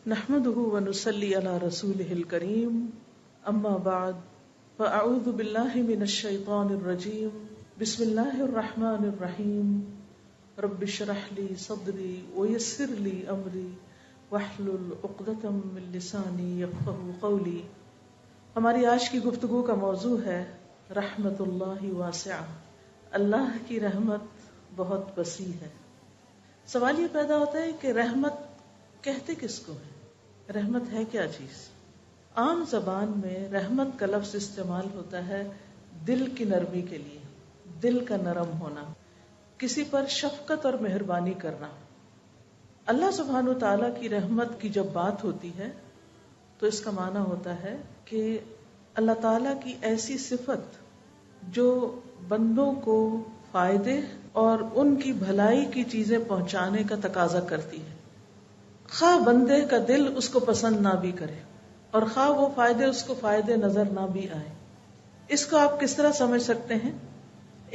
نحمده ونصلي على رسوله الكريم اما بعد فاعوذ بالله من الشيطان الرجيم بسم الله الرحمن الرحيم رب اشرح لي صدري ويسر لي امري واحلل عقدة من لساني يفقهوا قولي. ہماری آج کی گفتگو کا موضوع ہے رحمت اللہ واسعہ، اللہ کی رحمت بہت وسیع ہے. سوال یہ پیدا ہوتا ہے کہ رحمت کہتے کس کو ہے؟ رحمت ہے کیا چیز؟ عام زبان میں رحمت کا لفظ استعمال ہوتا ہے دل کی نرمی کے لیے، دل کا نرم ہونا، کسی پر شفقت اور مہربانی کرنا. اللہ سبحانہ وتعالی کی رحمت کی جب بات ہوتی ہے تو اس کا معنی ہوتا ہے کہ اللہ تعالیٰ کی ایسی صفت جو بندوں کو فائدے اور ان کی بھلائی کی چیزیں پہنچانے کا تقاضا کرتی ہے، خواہ بندے کا دل اس کو پسند نہ بھی کرے اور خواہ وہ فائدے اس کو فائدے نظر نہ بھی آئے. اس کو آپ کس طرح سمجھ سکتے ہیں؟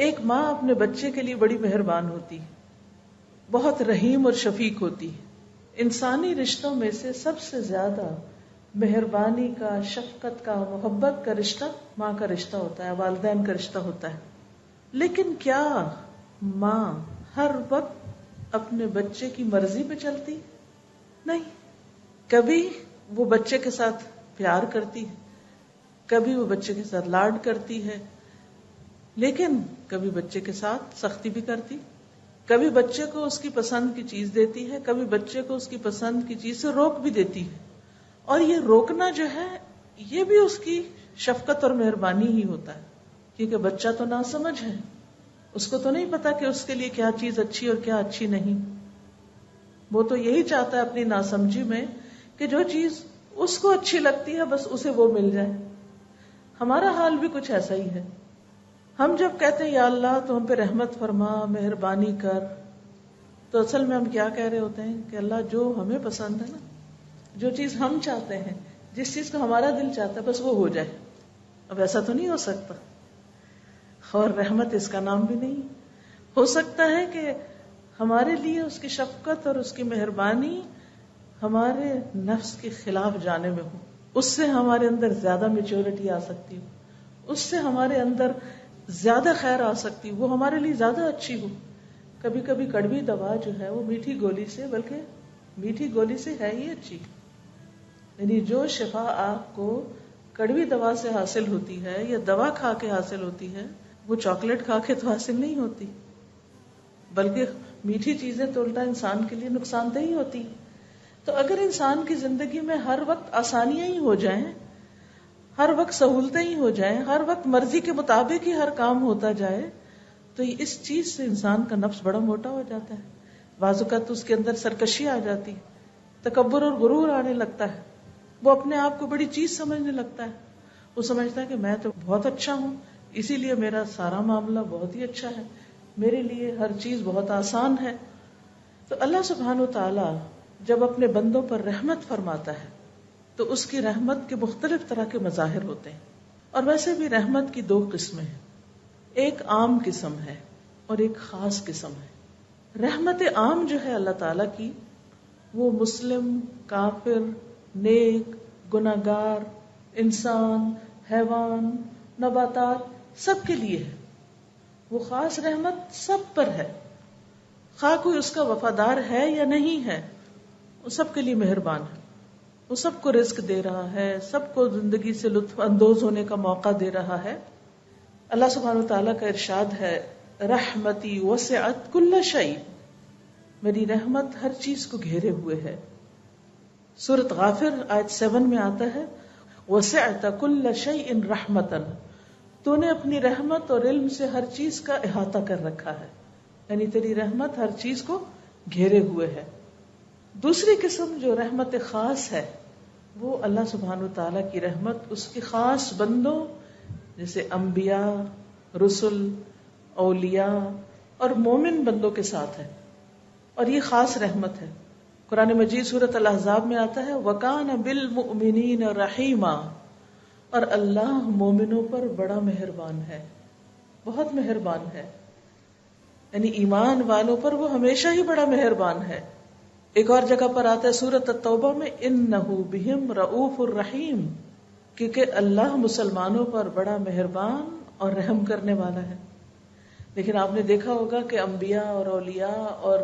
ایک ماں اپنے بچے کے لیے بڑی مہربان ہوتی ہے، بہت رحیم اور شفیق ہوتی ہے. انسانی رشتوں میں سے سب سے زیادہ مہربانی کا، شفقت کا، محبت کا رشتہ ماں کا رشتہ ہوتا ہے، والدین کا رشتہ ہوتا ہے. لیکن کیا ماں ہر وقت اپنے بچے کی مرضی پہ چلتی؟ نہیں. کبھی وہ بچے کے ساتھ پیار کرتی ہے، کبھی وہ بچے کے ساتھ لاڈ کرتی ہے، لیکن کبھی بچے کے ساتھ سختی بھی کرتی. کبھی بچے کو اس کی پسند کی چیز دیتی ہے، کبھی بچے کو اس کی پسند کی چیز سے روک بھی دیتی ہے. اور یہ روکنا جو ہے یہ بھی اس کی شفقت اور مہربانی ہی ہوتا ہے، کیونکہ بچہ تو ناسمجھ ہے، اس کو تو نہیں پتا کہ اس کے لیے کیا چیز اچھی اور کیا اچھی نہیں. وہ تو یہی چاہتا ہے اپنی ناسمجھی میں کہ جو چیز اس کو اچھی لگتی ہے بس اسے وہ مل جائے. ہمارا حال بھی کچھ ایسا ہی ہے. ہم جب کہتے ہیں یا اللہ تو ہم پہ رحمت فرما، مہربانی کر، تو اصل میں ہم کیا کہہ رہے ہوتے ہیں کہ اللہ جو ہمیں پسند ہے نا، جو چیز ہم چاہتے ہیں، جس چیز کو ہمارا دل چاہتا ہے بس وہ ہو جائے. اب ایسا تو نہیں ہو سکتا، اور رحمت اس کا نام بھی نہیں. ہو سکتا ہے کہ ہمارے لیے اس کی شفقت اور اس کی مہربانی ہمارے نفس کے خلاف جانے میں ہو، اس سے ہمارے اندر زیادہ میچورٹی آ سکتی ہو، اس سے ہمارے اندر زیادہ خیر آ سکتی ہو، وہ ہمارے لیے زیادہ اچھی ہو. کبھی کبھی کڑوی دوا جو ہے وہ میٹھی گولی سے، بلکہ میٹھی گولی سے ہے ہی اچھی. یعنی جو شفا آپ کو کڑوی دوا سے حاصل ہوتی ہے یا دوا کھا کے حاصل ہوتی ہے، وہ چاکلیٹ کھا کے تو حاصل نہیں ہوتی، بلکہ میٹھی چیزیں تو الٹا انسان کے لیے نقصان دہ ہی ہوتی. تو اگر انسان کی زندگی میں ہر وقت آسانیاں ہی ہو جائیں، ہر وقت سہولتیں ہی ہو جائیں، ہر وقت مرضی کے مطابق ہی ہر کام ہوتا جائے، تو اس چیز سے انسان کا نفس بڑا موٹا ہو جاتا ہے. بعض اوقات اس کے اندر سرکشی آ جاتی، تکبر اور غرور آنے لگتا ہے، وہ اپنے آپ کو بڑی چیز سمجھنے لگتا ہے. وہ سمجھتا ہے کہ میں تو بہت اچھا ہوں، اسی لیے میرا سارا معاملہ بہت ہی اچھا ہے، میرے لیے ہر چیز بہت آسان ہے. تو اللہ سبحانہ وتعالی جب اپنے بندوں پر رحمت فرماتا ہے تو اس کی رحمت کے مختلف طرح کے مظاہر ہوتے ہیں. اور ویسے بھی رحمت کی دو قسمیں ہیں، ایک عام قسم ہے اور ایک خاص قسم ہے. رحمت عام جو ہے اللہ تعالی کی، وہ مسلم، کافر، نیک، گناہگار، انسان، حیوان، نباتات سب کے لیے ہے. وہ خاص رحمت سب پر ہے، خواہ کوئی اس کا وفادار ہے یا نہیں ہے، وہ سب کے لیے مہربان ہے. وہ سب کو رزق دے رہا ہے، سب کو زندگی سے لطف اندوز ہونے کا موقع دے رہا ہے. اللہ سبحانہ وتعالیٰ کا ارشاد ہے رحمتی وسعت کل شیء، میری رحمت ہر چیز کو گھیرے ہوئے ہے. سورۃ غافر آیت 7 میں آتا ہے وسعت کل شیء رحمتا، تو نے اپنی رحمت اور علم سے ہر چیز کا احاطہ کر رکھا ہے، یعنی تیری رحمت ہر چیز کو گھیرے ہوئے ہے. دوسری قسم جو رحمت خاص ہے، وہ اللہ سبحانہ وتعالیٰ کی رحمت اس کے خاص بندوں جیسے انبیاء، رسل، اولیاء اور مومن بندوں کے ساتھ ہے، اور یہ خاص رحمت ہے. قرآن مجید سورۃ الاحزاب میں آتا ہے وَكَانَ بِالْمُؤْمِنِينَ رَحِيمًا، اور اللہ مومنوں پر بڑا مہربان ہے، بہت مہربان ہے. یعنی ایمان والوں پر وہ ہمیشہ ہی بڑا مہربان ہے. ایک اور جگہ پر آتا ہے سورۃ التوبہ میں انہ بہم رؤوف الرحیم، کیونکہ اللہ مسلمانوں پر بڑا مہربان اور رحم کرنے والا ہے. لیکن آپ نے دیکھا ہوگا کہ انبیاء اور اولیاء اور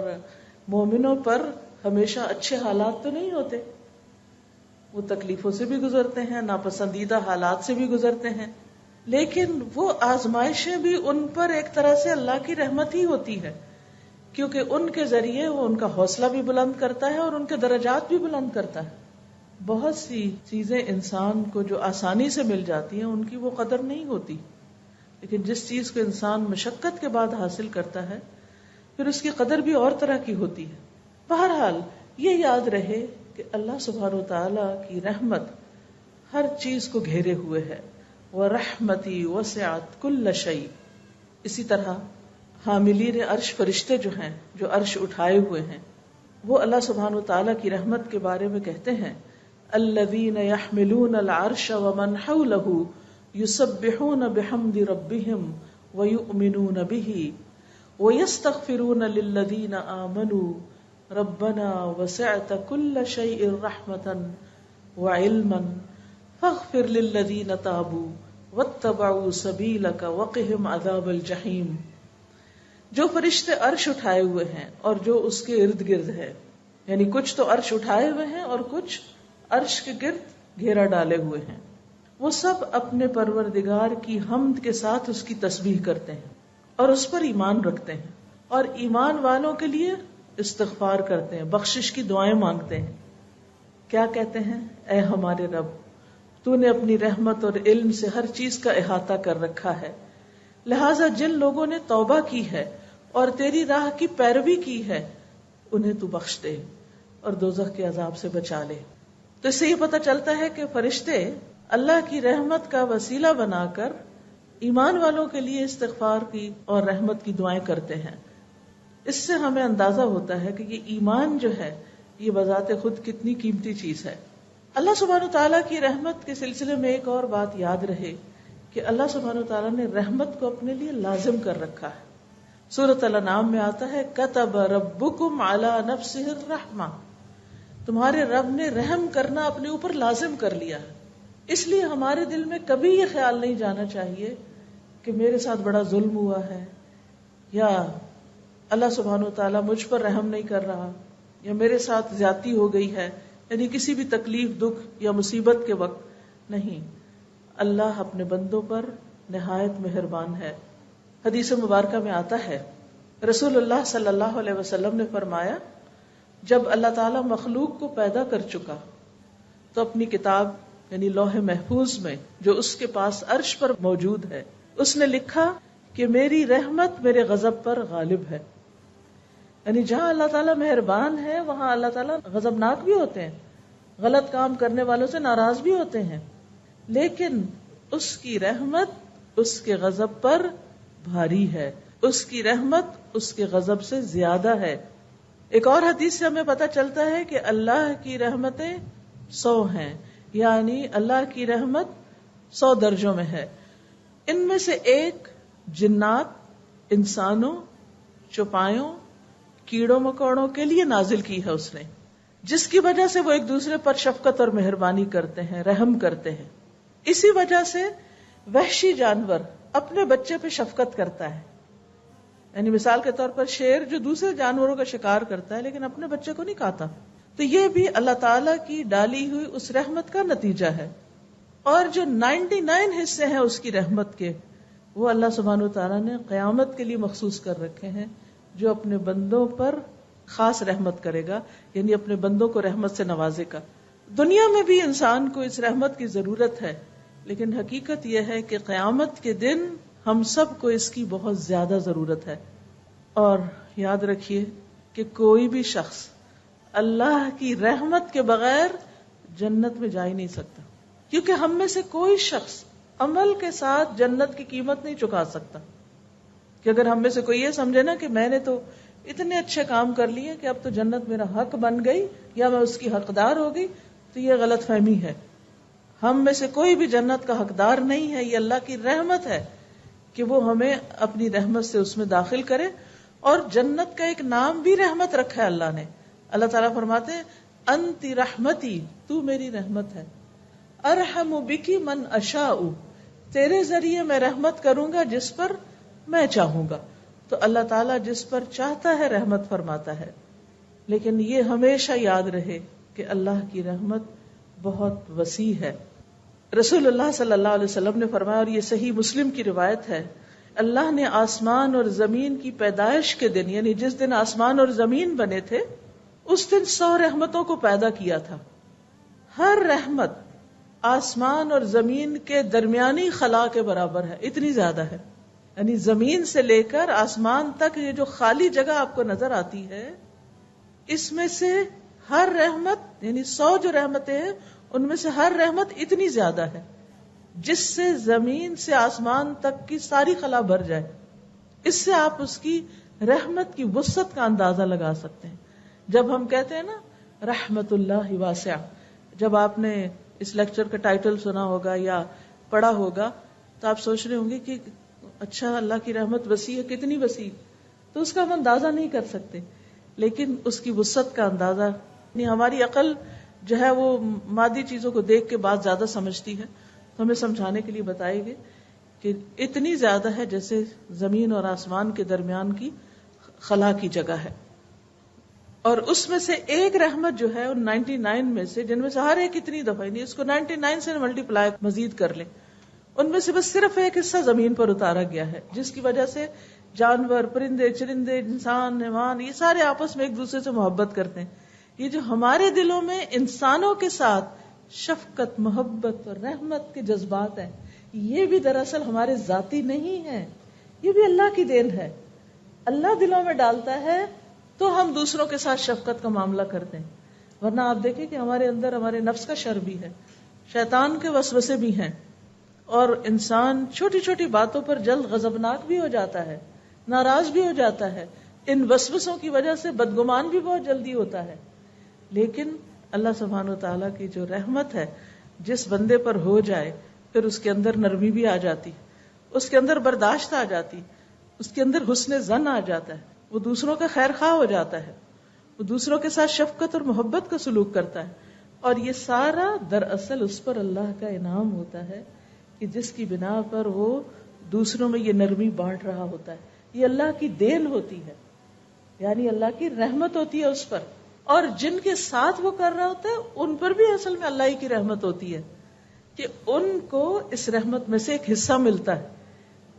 مومنوں پر ہمیشہ اچھے حالات تو نہیں ہوتے، وہ تکلیفوں سے بھی گزرتے ہیں، ناپسندیدہ حالات سے بھی گزرتے ہیں، لیکن وہ آزمائشیں بھی ان پر ایک طرح سے اللہ کی رحمت ہی ہوتی ہے، کیونکہ ان کے ذریعے وہ ان کا حوصلہ بھی بلند کرتا ہے اور ان کے درجات بھی بلند کرتا ہے. بہت سی چیزیں انسان کو جو آسانی سے مل جاتی ہیں ان کی وہ قدر نہیں ہوتی، لیکن جس چیز کو انسان مشقت کے بعد حاصل کرتا ہے پھر اس کی قدر بھی اور طرح کی ہوتی ہے. بہرحال یہ یاد رہے کہ اللہ سبحانہ و تعالی کی رحمت ہر چیز کو گھیرے ہوئے ہے. وَرَحْمَتِي وَسِعَتْ كُلَّ شَيْءٍ. اسی طرح حاملین عرش فرشتے جو ہیں، جو عرش اٹھائے ہوئے ہیں، وہ اللہ سبحانہ و تعالی کی رحمت کے بارے میں کہتے ہیں الَّذِينَ يَحْمِلُونَ الْعَرْشَ وَمَنْ حَوْلَهُ يُسَبِّحُونَ بِحَمْدِ رَبِّهِمْ وَيُؤْمِنُونَ بِهِ وَيَسْتَغْفِرُونَ لِلَّذِينَ آمَنُوا رَبَّنَا وَسِعْتَ كُلَّ شَيْءٍ رَحْمَةً وَعِلْمًا فَاغْفِرْ لِلَّذِينَ تَابُوا وَاتَّبَعُوا سَبِيلَكَ وَقِهِمْ عَذَابَ الْجَحِيمِ. جو فرشتے عرش اٹھائے ہوئے ہیں اور جو اس کے ارد گرد ہے، یعنی کچھ تو عرش اٹھائے ہوئے ہیں اور کچھ عرش کے گرد گھیرا ڈالے ہوئے ہیں، وہ سب اپنے پروردگار کی حمد کے ساتھ اس کی تسبیح کرتے ہیں اور اس پر ایمان رکھتے ہیں، اور ایمان والوں کے لیے استغفار کرتے ہیں، بخشش کی دعائیں مانگتے ہیں. کیا کہتے ہیں؟ اے ہمارے رب، تو نے اپنی رحمت اور علم سے ہر چیز کا احاطہ کر رکھا ہے، لہٰذا جن لوگوں نے توبہ کی ہے اور تیری راہ کی پیروی کی ہے انہیں تو بخش دے اور دوزخ کے عذاب سے بچا لے. تو اس سے یہ پتہ چلتا ہے کہ فرشتے اللہ کی رحمت کا وسیلہ بنا کر ایمان والوں کے لیے استغفار کی اور رحمت کی دعائیں کرتے ہیں. اس سے ہمیں اندازہ ہوتا ہے کہ یہ ایمان جو ہے یہ بذات خود کتنی قیمتی چیز ہے. اللہ سبحانہ وتعالیٰ کی رحمت کے سلسلے میں ایک اور بات یاد رہے کہ اللہ سبحانہ وتعالیٰ نے رحمت کو اپنے لیے لازم کر رکھا ہے. سورۃ الانعام میں آتا ہے کتب ربکم علی نفسہ الرحمہ، تمہارے رب نے رحم کرنا اپنے اوپر لازم کر لیا ہے. اس لیے ہمارے دل میں کبھی یہ خیال نہیں جانا چاہیے کہ میرے ساتھ بڑا ظلم ہوا ہے، یا اللہ سبحانہ وتعالیٰ مجھ پر رحم نہیں کر رہا، یا میرے ساتھ زیادتی ہو گئی ہے، یعنی کسی بھی تکلیف، دکھ یا مصیبت کے وقت نہیں. اللہ اپنے بندوں پر نہایت مہربان ہے. حدیث مبارکہ میں آتا ہے رسول اللہ صلی اللہ علیہ وسلم نے فرمایا جب اللہ تعالیٰ مخلوق کو پیدا کر چکا تو اپنی کتاب یعنی لوح محفوظ میں جو اس کے پاس عرش پر موجود ہے اس نے لکھا کہ میری رحمت میرے غضب پر غالب ہے. یعنی جہاں اللہ تعالیٰ مہربان ہے وہاں اللہ تعالیٰ غضبناک بھی ہوتے ہیں، غلط کام کرنے والوں سے ناراض بھی ہوتے ہیں، لیکن اس کی رحمت اس کے غضب پر بھاری ہے، اس کی رحمت اس کے غضب سے زیادہ ہے. ایک اور حدیث سے ہمیں پتہ چلتا ہے کہ اللہ کی رحمتیں 100 ہیں، یعنی اللہ کی رحمت 100 درجوں میں ہے. ان میں سے ایک جنات، انسانوں، چوپایوں، کیڑوں مکوڑوں کے لیے نازل کی ہے اس نے، جس کی وجہ سے وہ ایک دوسرے پر شفقت اور مہربانی کرتے ہیں، رحم کرتے ہیں. اسی وجہ سے وحشی جانور اپنے بچے پہ شفقت کرتا ہے. یعنی مثال کے طور پر شیر جو دوسرے جانوروں کا شکار کرتا ہے لیکن اپنے بچے کو نہیں کھاتا، تو یہ بھی اللہ تعالیٰ کی ڈالی ہوئی اس رحمت کا نتیجہ ہے. اور جو 99 حصے ہیں اس کی رحمت کے، وہ اللہ سبحانہ وتعالیٰ نے قیامت کے لیے مخصوص کر رکھے ہیں، جو اپنے بندوں پر خاص رحمت کرے گا، یعنی اپنے بندوں کو رحمت سے نوازے گا. دنیا میں بھی انسان کو اس رحمت کی ضرورت ہے، لیکن حقیقت یہ ہے کہ قیامت کے دن ہم سب کو اس کی بہت زیادہ ضرورت ہے. اور یاد رکھیے کہ کوئی بھی شخص اللہ کی رحمت کے بغیر جنت میں جا ہی نہیں سکتا، کیونکہ ہم میں سے کوئی شخص عمل کے ساتھ جنت کی قیمت نہیں چکا سکتا. کہ اگر ہم میں سے کوئی یہ سمجھے نا کہ میں نے تو اتنے اچھے کام کر لیے کہ اب تو جنت میرا حق بن گئی یا میں اس کی حقدار ہو گئی، تو یہ غلط فہمی ہے. ہم میں سے کوئی بھی جنت کا حقدار نہیں ہے. یہ اللہ کی رحمت ہے کہ وہ ہمیں اپنی رحمت سے اس میں داخل کرے. اور جنت کا ایک نام بھی رحمت رکھا ہے اللہ نے، اللہ تعالیٰ فرماتے ہیں انتی رحمتی، تو میری رحمت ہے، ارحم بکی من اشاء، تیرے ذریعے میں رحمت کروں گا جس پر میں چاہوں گا. تو اللہ تعالیٰ جس پر چاہتا ہے رحمت فرماتا ہے. لیکن یہ ہمیشہ یاد رہے کہ اللہ کی رحمت بہت وسیع ہے. رسول اللہ صلی اللہ علیہ وسلم نے فرمایا، اور یہ صحیح مسلم کی روایت ہے، اللہ نے آسمان اور زمین کی پیدائش کے دن، یعنی جس دن آسمان اور زمین بنے تھے، اس دن 100 رحمتوں کو پیدا کیا تھا. ہر رحمت آسمان اور زمین کے درمیانی خلا کے برابر ہے، اتنی زیادہ ہے. یعنی زمین سے لے کر آسمان تک یہ جو خالی جگہ آپ کو نظر آتی ہے، اس میں سے ہر رحمت، یعنی 100 جو رحمتیں ہیں ان میں سے ہر رحمت اتنی زیادہ ہے جس سے زمین سے آسمان تک کی ساری خلا بھر جائے. اس سے آپ اس کی رحمت کی وسعت کا اندازہ لگا سکتے ہیں. جب ہم کہتے ہیں نا رحمت اللہ واسعہ، جب آپ نے اس لیکچر کا ٹائٹل سنا ہوگا یا پڑھا ہوگا تو آپ سوچ رہے ہوں گے کہ اچھا اللہ کی رحمت وسیع ہے، کتنی وسیع، تو اس کا ہم اندازہ نہیں کر سکتے. لیکن اس کی وسعت کا اندازہ، یعنی ہماری عقل جو ہے وہ مادی چیزوں کو دیکھ کے بات زیادہ سمجھتی ہے، تو ہمیں سمجھانے کے لیے بتائے گے کہ اتنی زیادہ ہے جیسے زمین اور آسمان کے درمیان کی خلا کی جگہ ہے. اور اس میں سے ایک رحمت جو ہے ان 99 میں سے، جن میں سے ہر ایک اتنی دفعہ، نہیں اس کو 99 سے ملٹی پلائی مزید کر لیں، ان میں سے بس صرف ایک حصہ زمین پر اتارا گیا ہے، جس کی وجہ سے جانور، پرندے، چرندے، انسان، حیوان، یہ سارے آپس میں ایک دوسرے سے محبت کرتے ہیں. یہ جو ہمارے دلوں میں انسانوں کے ساتھ شفقت، محبت اور رحمت کے جذبات ہیں، یہ بھی دراصل ہمارے ذاتی نہیں ہیں، یہ بھی اللہ کی دین ہے. اللہ دلوں میں ڈالتا ہے تو ہم دوسروں کے ساتھ شفقت کا معاملہ کرتے ہیں. ورنہ آپ دیکھیں کہ ہمارے اندر ہمارے نفس کا شر بھی ہے، شیطان کے وسوسے بھی ہیں، اور انسان چھوٹی چھوٹی باتوں پر جلد غضبناک بھی ہو جاتا ہے، ناراض بھی ہو جاتا ہے. ان وسوسوں کی وجہ سے بدگمان بھی بہت جلدی ہوتا ہے. لیکن اللہ سبحانہ و تعالیٰ کی جو رحمت ہے، جس بندے پر ہو جائے پھر اس کے اندر نرمی بھی آ جاتی، اس کے اندر برداشت آ جاتی، اس کے اندر حسن ظن آ جاتا ہے، وہ دوسروں کا خیر خواہ ہو جاتا ہے، وہ دوسروں کے ساتھ شفقت اور محبت کا سلوک کرتا ہے. اور یہ سارا دراصل اس پر اللہ کا انعام ہوتا ہے کہ جس کی بنا پر وہ دوسروں میں یہ نرمی بانٹ رہا ہوتا ہے. یہ اللہ کی دین ہوتی ہے، یعنی اللہ کی رحمت ہوتی ہے اس پر. اور جن کے ساتھ وہ کر رہا ہوتا ہے ان پر بھی اصل میں اللہ ہی کی رحمت ہوتی ہے کہ ان کو اس رحمت میں سے ایک حصہ ملتا ہے،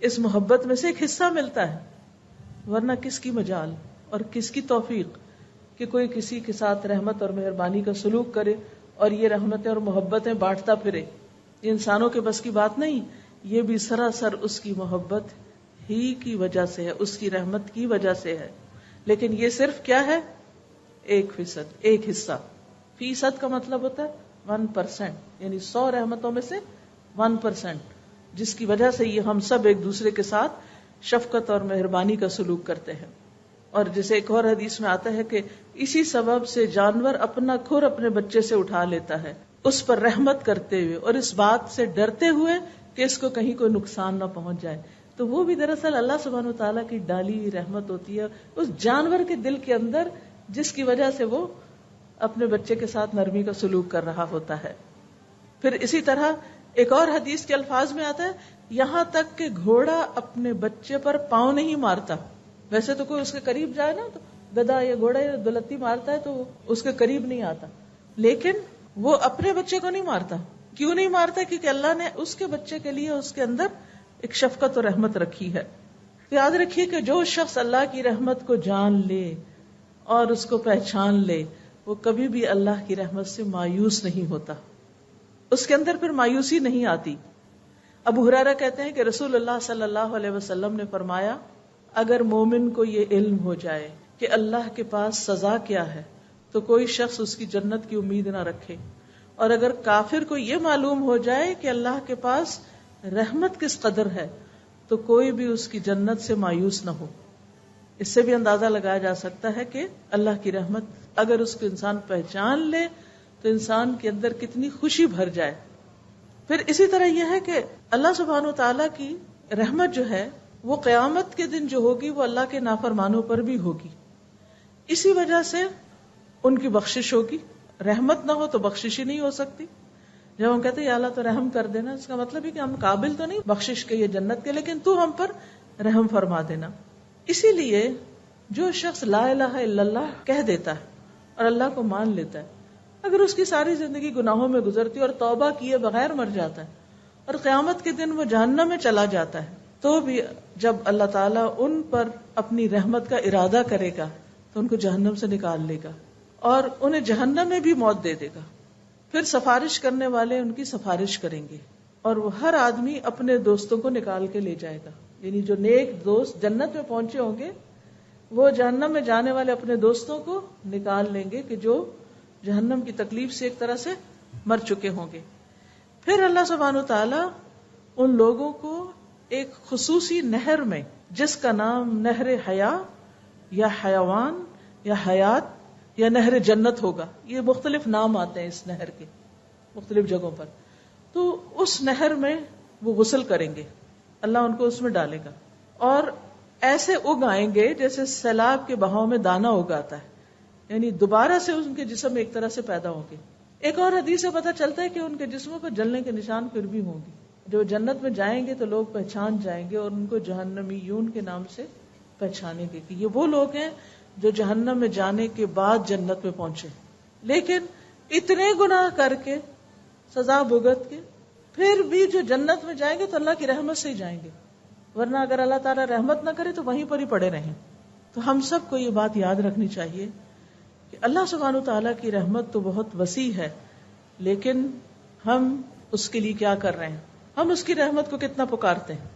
اس محبت میں سے ایک حصہ ملتا ہے. ورنہ کس کی مجال اور کس کی توفیق کہ کوئی کسی کے ساتھ رحمت اور مہربانی کا سلوک کرے اور یہ رحمتیں اور محبتیں بانٹتا پھرے. یہ انسانوں کے بس کی بات نہیں، یہ بھی سراسر اس کی محبت ہی کی وجہ سے ہے، اس کی رحمت کی وجہ سے ہے. لیکن یہ صرف کیا ہے؟ 1%، ایک حصہ. فیصد کا مطلب ہوتا ہے 1%، یعنی 100 رحمتوں میں سے 1%، جس کی وجہ سے یہ ہم سب ایک دوسرے کے ساتھ شفقت اور مہربانی کا سلوک کرتے ہیں. اور جیسے ایک اور حدیث میں آتا ہے کہ اسی سبب سے جانور اپنا کھر اپنے بچے سے اٹھا لیتا ہے، اس پر رحمت کرتے ہوئے اور اس بات سے ڈرتے ہوئے کہ اس کو کہیں کوئی نقصان نہ پہنچ جائے. تو وہ بھی دراصل اللہ سبحانہ و تعالیٰ کی ڈالی ہوئی رحمت ہوتی ہے اس جانور کے دل کے اندر، جس کی وجہ سے وہ اپنے بچے کے ساتھ نرمی کا سلوک کر رہا ہوتا ہے. پھر اسی طرح ایک اور حدیث کے الفاظ میں آتا ہے یہاں تک کہ گھوڑا اپنے بچے پر پاؤں نہیں مارتا. ویسے تو کوئی اس کے قریب جائے نا تو گدھا یا گھوڑا یا دلتی مارتا ہے تو اس کے قریب نہیں آتا، لیکن وہ اپنے بچے کو نہیں مارتا. کیوں نہیں مارتا؟ کیونکہ اللہ نے اس کے بچے کے لیے اس کے اندر ایک شفقت اور رحمت رکھی ہے. یاد رکھیے کہ جو شخص اللہ کی رحمت کو جان لے اور اس کو پہچان لے، وہ کبھی بھی اللہ کی رحمت سے مایوس نہیں ہوتا، اس کے اندر پھر مایوسی نہیں آتی. ابو ہریرہ کہتے ہیں کہ رسول اللہ صلی اللہ علیہ وسلم نے فرمایا اگر مومن کو یہ علم ہو جائے کہ اللہ کے پاس سزا کیا ہے تو کوئی شخص اس کی جنت کی امید نہ رکھے، اور اگر کافر کو یہ معلوم ہو جائے کہ اللہ کے پاس رحمت کس قدر ہے تو کوئی بھی اس کی جنت سے مایوس نہ ہو. اس سے بھی اندازہ لگایا جا سکتا ہے کہ اللہ کی رحمت اگر اس کو انسان پہچان لے تو انسان کے اندر کتنی خوشی بھر جائے. پھر اسی طرح یہ ہے کہ اللہ سبحانہ و تعالیٰ کی رحمت جو ہے وہ قیامت کے دن جو ہوگی وہ اللہ کے نافرمانوں پر بھی ہوگی. اسی وجہ سے ان کی بخشش ہوگی. رحمت نہ ہو تو بخشش ہی نہیں ہو سکتی. جب ہم کہتے ہیں یا اللہ تو رحم کر دینا، اس کا مطلب ہے کہ ہم قابل تو نہیں بخشش کے، یہ جنت کے، لیکن تو ہم پر رحم فرما دینا. اسی لیے جو شخص لا الہ الا اللہ کہہ دیتا ہے اور اللہ کو مان لیتا ہے، اگر اس کی ساری زندگی گناہوں میں گزرتی ہے اور توبہ کیے بغیر مر جاتا ہے اور قیامت کے دن وہ جہنم میں چلا جاتا ہے، تو بھی جب اللہ تعالیٰ ان پر اپنی رحمت کا ارادہ کرے گا تو ان کو جہنم سے نکال لے گا اور انہیں جہنم میں بھی موت دے دے گا. پھر سفارش کرنے والے ان کی سفارش کریں گے اور وہ ہر آدمی اپنے دوستوں کو نکال کے لے جائے گا. یعنی جو نیک دوست جنت میں پہنچے ہوں گے وہ جہنم میں جانے والے اپنے دوستوں کو نکال لیں گے کہ جو جہنم کی تکلیف سے ایک طرح سے مر چکے ہوں گے. پھر اللہ سبحانہ و تعالی ان لوگوں کو ایک خصوصی نہر میں، جس کا نام نہر حیا یا حیوان یا حیات یا نہر جنت ہوگا، یہ مختلف نام آتے ہیں اس نہر کے مختلف جگہوں پر، تو اس نہر میں وہ غسل کریں گے، اللہ ان کو اس میں ڈالے گا اور ایسے اگ آئیں گے جیسے سیلاب کے بہاؤ میں دانا اگاتا ہے، یعنی دوبارہ سے ان کے جسم ایک طرح سے پیدا ہوں گے. ایک اور حدیث سے پتہ چلتا ہے کہ ان کے جسموں پر جلنے کے نشان پھر بھی ہوں گے. جو جنت میں جائیں گے تو لوگ پہچان جائیں گے اور ان کو جہنمیون کے نام سے پہچانیں گے کہ یہ وہ لوگ ہیں جو جہنم میں جانے کے بعد جنت میں پہنچے، لیکن اتنے گناہ کر کے سزا بھگت کے پھر بھی جو جنت میں جائیں گے تو اللہ کی رحمت سے ہی جائیں گے، ورنہ اگر اللہ تعالیٰ رحمت نہ کرے تو وہیں پر ہی پڑے رہیں. تو ہم سب کو یہ بات یاد رکھنی چاہیے کہ اللہ سبحانہ وتعالیٰ کی رحمت تو بہت وسیع ہے، لیکن ہم اس کے لیے کیا کر رہے ہیں، ہم اس کی رحمت کو کتنا پکارتے ہیں.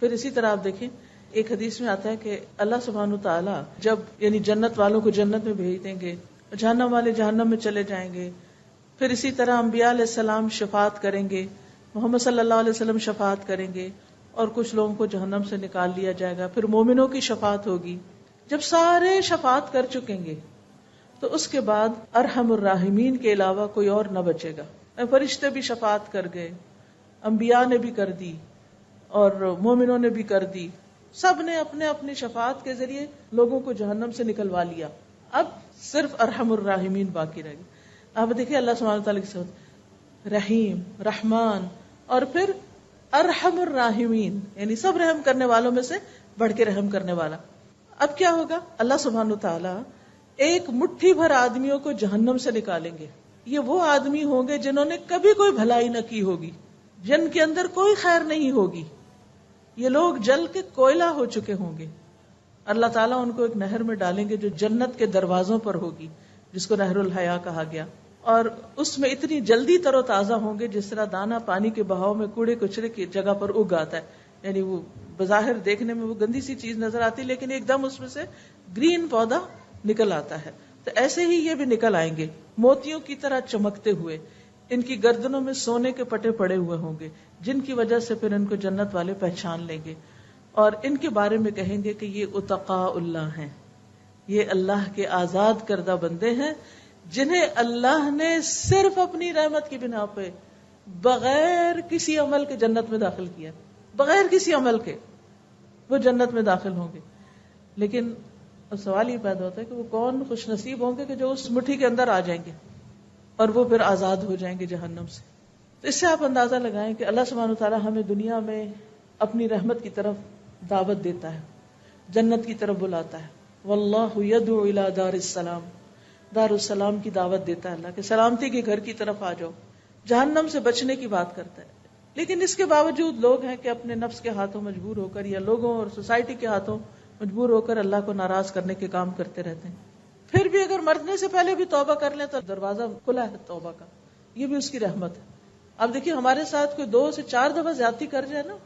پھر اسی طرح آپ دیکھیں ایک حدیث میں آتا ہے کہ اللہ سبحانہ وتعالیٰ جب یعنی جنت والوں کو جنت میں بھیج دیں گے، جہنم والے جہنم میں چلے جائیں گے. پھر اسی طرح انبیاء علیہ السلام شفاعت کریں گے، محمد صلی اللہ علیہ وسلم شفاعت کریں گے اور کچھ لوگوں کو جہنم سے نکال لیا جائے گا. پھر مومنوں کی شفاعت ہوگی. جب سارے شفاعت کر چکیں گے تو اس کے بعد ارحم الراحمین کے علاوہ کوئی اور نہ بچے گا. فرشتے بھی شفاعت کر گئے، انبیاء نے بھی کر دی اور مومنوں نے بھی کر دی، سب نے اپنے اپنی شفاعت کے ذریعے لوگوں کو جہنم سے نکلوا لیا. اب صرف ارحم الراحمین باقی رہ گئے. آپ دیکھیں اللہ سبحانہ تعالیٰ کی صفت رحیم، رحمان اور پھر ارحم الراحمین، یعنی سب رحم کرنے والوں میں سے بڑھ کے رحم کرنے والا. اب کیا ہوگا، اللہ سبحانہ تعالیٰ ایک مٹھی بھر آدمیوں کو جہنم سے نکالیں گے. یہ وہ آدمی ہوں گے جنہوں نے کبھی کوئی بھلائی نہ کی ہوگی، جن کے اندر کوئی خیر نہیں ہوگی. یہ لوگ جل کے کوئلہ ہو چکے ہوں گے. اللہ تعالیٰ ان کو ایک نہر میں ڈالیں گے جو جنت کے دروازوں پر ہوگی، جس کو نہر الحیا کہا گیا، اور اس میں اتنی جلدی تر و تازہ ہوں گے جس طرح دانا پانی کے بہاؤ میں کوڑے کچرے کی جگہ پر اگ آتا ہے. یعنی وہ بظاہر دیکھنے میں وہ گندی سی چیز نظر آتی، لیکن ایک دم اس میں سے گرین پودا نکل آتا ہے. تو ایسے ہی یہ بھی نکل آئیں گے موتیوں کی طرح چمکتے ہوئے. ان کی گردنوں میں سونے کے پٹے پڑے ہوئے ہوں گے، جن کی وجہ سے پھر ان کو جنت والے پہچان لیں گے اور ان کے بارے میں کہیں گے کہ یہ اتقاء اللہ ہیں، یہ اللہ کے آزاد کردہ بندے ہیں جنہیں اللہ نے صرف اپنی رحمت کی بنا پہ بغیر کسی عمل کے جنت میں داخل کیا. بغیر کسی عمل کے وہ جنت میں داخل ہوں گے. لیکن اب سوال یہ پیدا ہوتا ہے کہ وہ کون خوش نصیب ہوں گے کہ جو اس مٹھی کے اندر آ جائیں گے اور وہ پھر آزاد ہو جائیں گے جہنم سے. تو اس سے آپ اندازہ لگائیں کہ اللہ سبحانہ وتعالیٰ ہمیں دنیا میں اپنی رحمت کی طرف دعوت دیتا ہے، جنت کی طرف بلاتا ہے. واللہ یدعو الی دار السلام، دار السلام کی دعوت دیتا ہے اللہ کہ سلامتی کے گھر کی طرف آ جاؤ. جہنم سے بچنے کی بات کرتا ہے. لیکن اس کے باوجود لوگ ہیں کہ اپنے نفس کے ہاتھوں مجبور ہو کر یا لوگوں اور سوسائٹی کے ہاتھوں مجبور ہو کر اللہ کو ناراض کرنے کے کام کرتے رہتے ہیں. پھر بھی اگر مرنے سے پہلے بھی توبہ کر لیں تو دروازہ کھلا ہے توبہ کا، یہ بھی اس کی رحمت ہے. اب دیکھیے ہمارے ساتھ کوئی 2 سے 4 دفعہ زیادتی کر جائے نا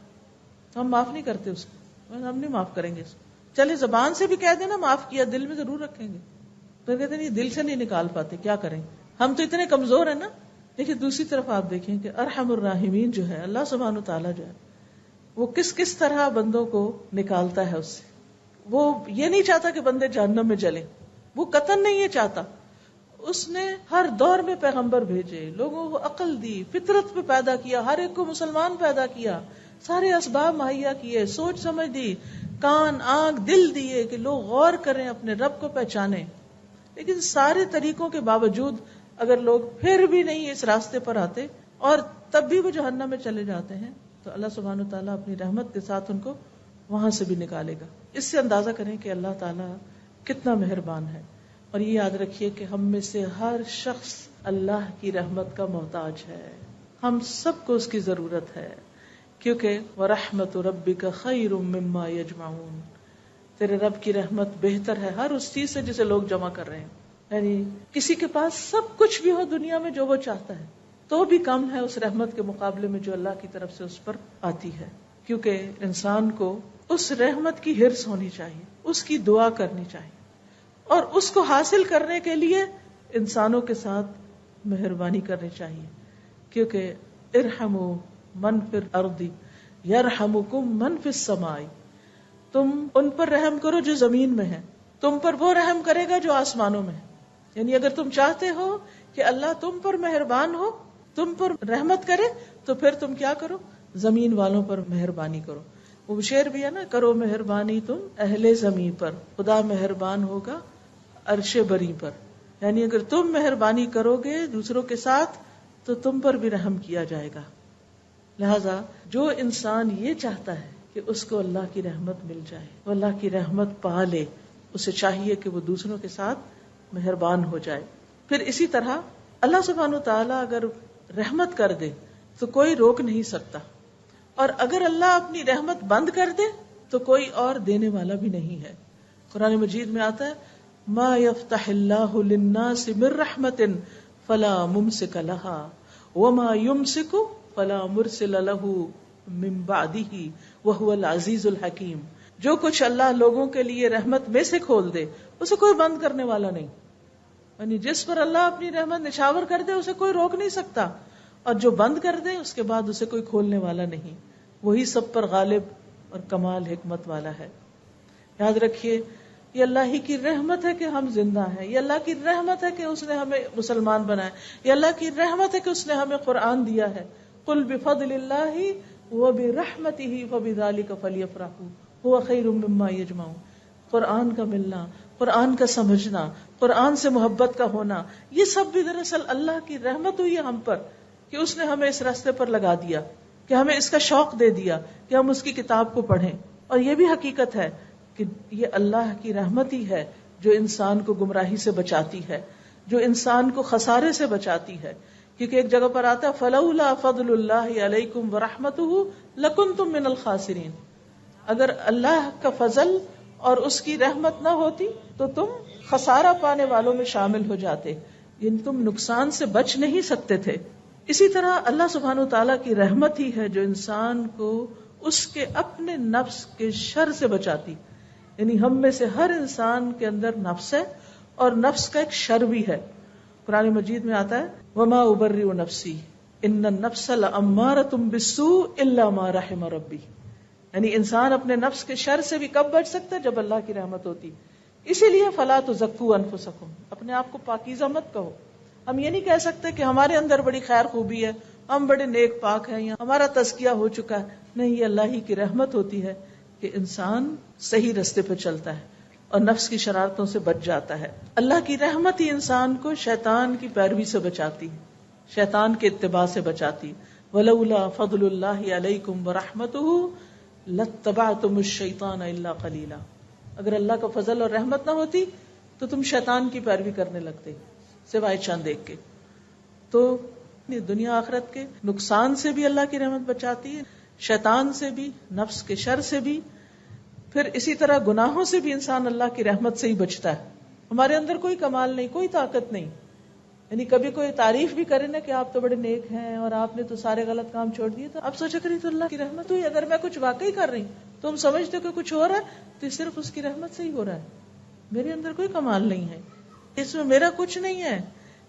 تو ہم معاف نہیں کرتے اس کو، ہم نہیں معاف کریں گے اس کو. چلے زبان سے بھی کہہ دینا معاف کیا، دل میں ضرور رکھیں گے. تو کہتے ہیں دل سے نہیں نکال پاتے، کیا کریں، ہم تو اتنے کمزور ہیں نا. لیکن دوسری طرف آپ دیکھیں کہ ارحم الراحمین جو ہے اللہ سبحانہ تعالیٰ جو ہے وہ کس طرح بندوں کو نکالتا ہے اس سے. وہ یہ نہیں چاہتا کہ بندے جہنم میں جلیں، وہ قطعاً نہیں یہ چاہتا. اس نے ہر دور میں پیغمبر بھیجے، لوگوں کو عقل دی، فطرت پہ پیدا کیا، ہر ایک کو مسلمان پیدا کیا، سارے اسباب مہیا کیے، سوچ سمجھ دی، کان آنکھ دل دیے کہ لوگ غور کریں، اپنے رب کو پہچانیں. لیکن سارے طریقوں کے باوجود اگر لوگ پھر بھی نہیں اس راستے پر آتے اور تب بھی وہ جہنم میں چلے جاتے ہیں تو اللہ سبحانہ و تعالیٰ اپنی رحمت کے ساتھ ان کو وہاں سے بھی نکالے گا. اس سے اندازہ کریں کہ اللہ تعالیٰ کتنا مہربان ہے. اور یہ یاد رکھیے کہ ہم میں سے ہر شخص اللہ کی رحمت کا محتاج ہے. ہم سب کو اس کی ضرورت ہے, کیونکہ وَرَحْمَتُ رَبِّكَ خَيْرٌ مِّمَّا يَجْمَعُونَ, تیرے رب کی رحمت بہتر ہے ہر اس چیز سے جسے لوگ جمع کر رہے ہیں. یعنی کسی کے پاس سب کچھ بھی ہو دنیا میں جو وہ چاہتا ہے تو بھی کم ہے اس رحمت کے مقابلے میں جو اللہ کی طرف سے اس پر آتی ہے. کیونکہ انسان کو اس رحمت کی ہرس ہونی چاہیے, اس کی دعا کرنی چاہیے, اور اس کو حاصل کرنے کے لیے انسانوں کے ساتھ مہربانی کرنی چاہیے. کیونکہ ارحموا من فی الارض یرحمکم من فی السماء, تم ان پر رحم کرو جو زمین میں ہیں, تم پر وہ رحم کرے گا جو آسمانوں میں ہے. یعنی اگر تم چاہتے ہو کہ اللہ تم پر مہربان ہو, تم پر رحمت کرے, تو پھر تم کیا کرو, زمین والوں پر مہربانی کرو. وہ شعر بھی ہے نا, کرو مہربانی تم اہل زمین پر, خدا مہربان ہوگا عرش بری پر. یعنی اگر تم مہربانی کرو گے دوسروں کے ساتھ تو تم پر بھی رحم کیا جائے گا. لہذا جو انسان یہ چاہتا ہے کہ اس کو اللہ کی رحمت مل جائے, وہ اللہ کی رحمت پا لے, اسے چاہیے کہ وہ دوسروں کے ساتھ مہربان ہو جائے. پھر اسی طرح اللہ سبحانہ و تعالیٰ اگر رحمت کر دے تو کوئی روک نہیں سکتا, اور اگر اللہ اپنی رحمت بند کر دے تو کوئی اور دینے والا بھی نہیں ہے. قرآن مجید میں آتا ہے ما یفتح اللہ للناس من رحمت فلا ممسک لها وما یمسک فلا مرسل له من بعدہ وہو العزیز الحکیم. جو کچھ اللہ لوگوں کے لیے رحمت میں سے کھول دے اسے کوئی بند کرنے والا نہیں. یعنی جس پر اللہ اپنی رحمت نچھاور کر دے اسے کوئی روک نہیں سکتا, اور جو بند کر دے اس کے بعد اسے کوئی کھولنے والا نہیں. وہی سب پر غالب اور کمال حکمت والا ہے. یاد رکھیے یہ اللہ ہی کی رحمت ہے کہ ہم زندہ ہیں, یہ اللہ کی رحمت ہے کہ اس نے ہمیں مسلمان بنایا, یہ اللہ کی رحمت ہے کہ اس نے ہمیں قرآن دیا ہے. قل بفضل اللہ وبرحمتہ فبذلک فلیفرحوا هو خیر مما یجمعون. قرآن کا ملنا, قرآن کا سمجھنا, قرآن سے محبت کا ہونا, یہ سب بھی دراصل اللہ کی رحمت ہوئی ہے ہم پر کہ اس نے ہمیں اس راستے پر لگا دیا, کہ ہمیں اس کا شوق دے دیا کہ ہم اس کی کتاب کو پڑھیں. اور یہ بھی حقیقت ہے کہ یہ اللہ کی رحمت ہی ہے جو انسان کو گمراہی سے بچاتی ہے, جو انسان کو خسارے سے بچاتی ہے. کیونکہ ایک جگہ پر آتا ہے فلولا فضل اللہ علیکم ورحمتہ لکنتم من الخاسرین. اگر اللہ کا فضل اور اس کی رحمت نہ ہوتی تو تم خسارہ پانے والوں میں شامل ہو جاتے, یعنی تم نقصان سے بچ نہیں سکتے تھے. اسی طرح اللہ سبحانہ وتعالیٰ کی رحمت ہی ہے جو انسان کو اس کے اپنے نفس کے شر سے بچاتی. یعنی ہم میں سے ہر انسان کے اندر نفس ہے اور نفس کا ایک شر بھی ہے. قرآن مجید میں آتا ہے وما ابرئ نفسی ان النفس لامارۃ بالسوء الا ما رحم ربی. یعنی انسان اپنے نفس کے شر سے بھی کب بچ سکتا ہے جب اللہ کی رحمت ہوتی. اسی لیے فلا تزکوا انفسکم, اپنے آپ کو پاکیزہ مت کہو. ہم یہ نہیں کہہ سکتے کہ ہمارے اندر بڑی خیر خوبی ہے, ہم بڑے نیک پاک ہیں یا ہمارا تزکیہ ہو چکا ہے. نہیں, یہ اللہ ہی کی رحمت ہوتی ہے کہ انسان صحیح راستے پہ چلتا ہے اور نفس کی شرارتوں سے بچ جاتا ہے. اللہ کی رحمت ہی انسان کو شیطان کی پیروی سے بچاتی, شیطان کے اتباع سے بچاتی. ولولا فضل اللہ علیکم ورحمتہ لاتبعتم الشیطان الا قلیلا. اگر اللہ کا فضل اور رحمت نہ ہوتی تو تم شیطان کی پیروی کرنے لگتے سوائے چاند دیکھ کے. تو دنیا آخرت کے نقصان سے بھی اللہ کی رحمت بچاتی ہے, شیطان سے بھی, نفس کے شر سے بھی. پھر اسی طرح گناہوں سے بھی انسان اللہ کی رحمت سے ہی بچتا ہے. ہمارے اندر کوئی کمال نہیں, کوئی طاقت نہیں. یعنی کبھی کوئی تعریف بھی کرے نا کہ آپ تو بڑے نیک ہیں اور آپ نے تو سارے غلط کام چھوڑ دیے, تو اب سوچا کری تو اللہ کی رحمت ہوئی. اگر میں کچھ واقعی کر رہی ہوں تو ہم سمجھتے کہ کچھ ہو رہا ہے تو صرف اس کی رحمت سے ہی ہو رہا ہے. میرے اندر کوئی کمال نہیں ہے, اس میں میرا کچھ نہیں ہے,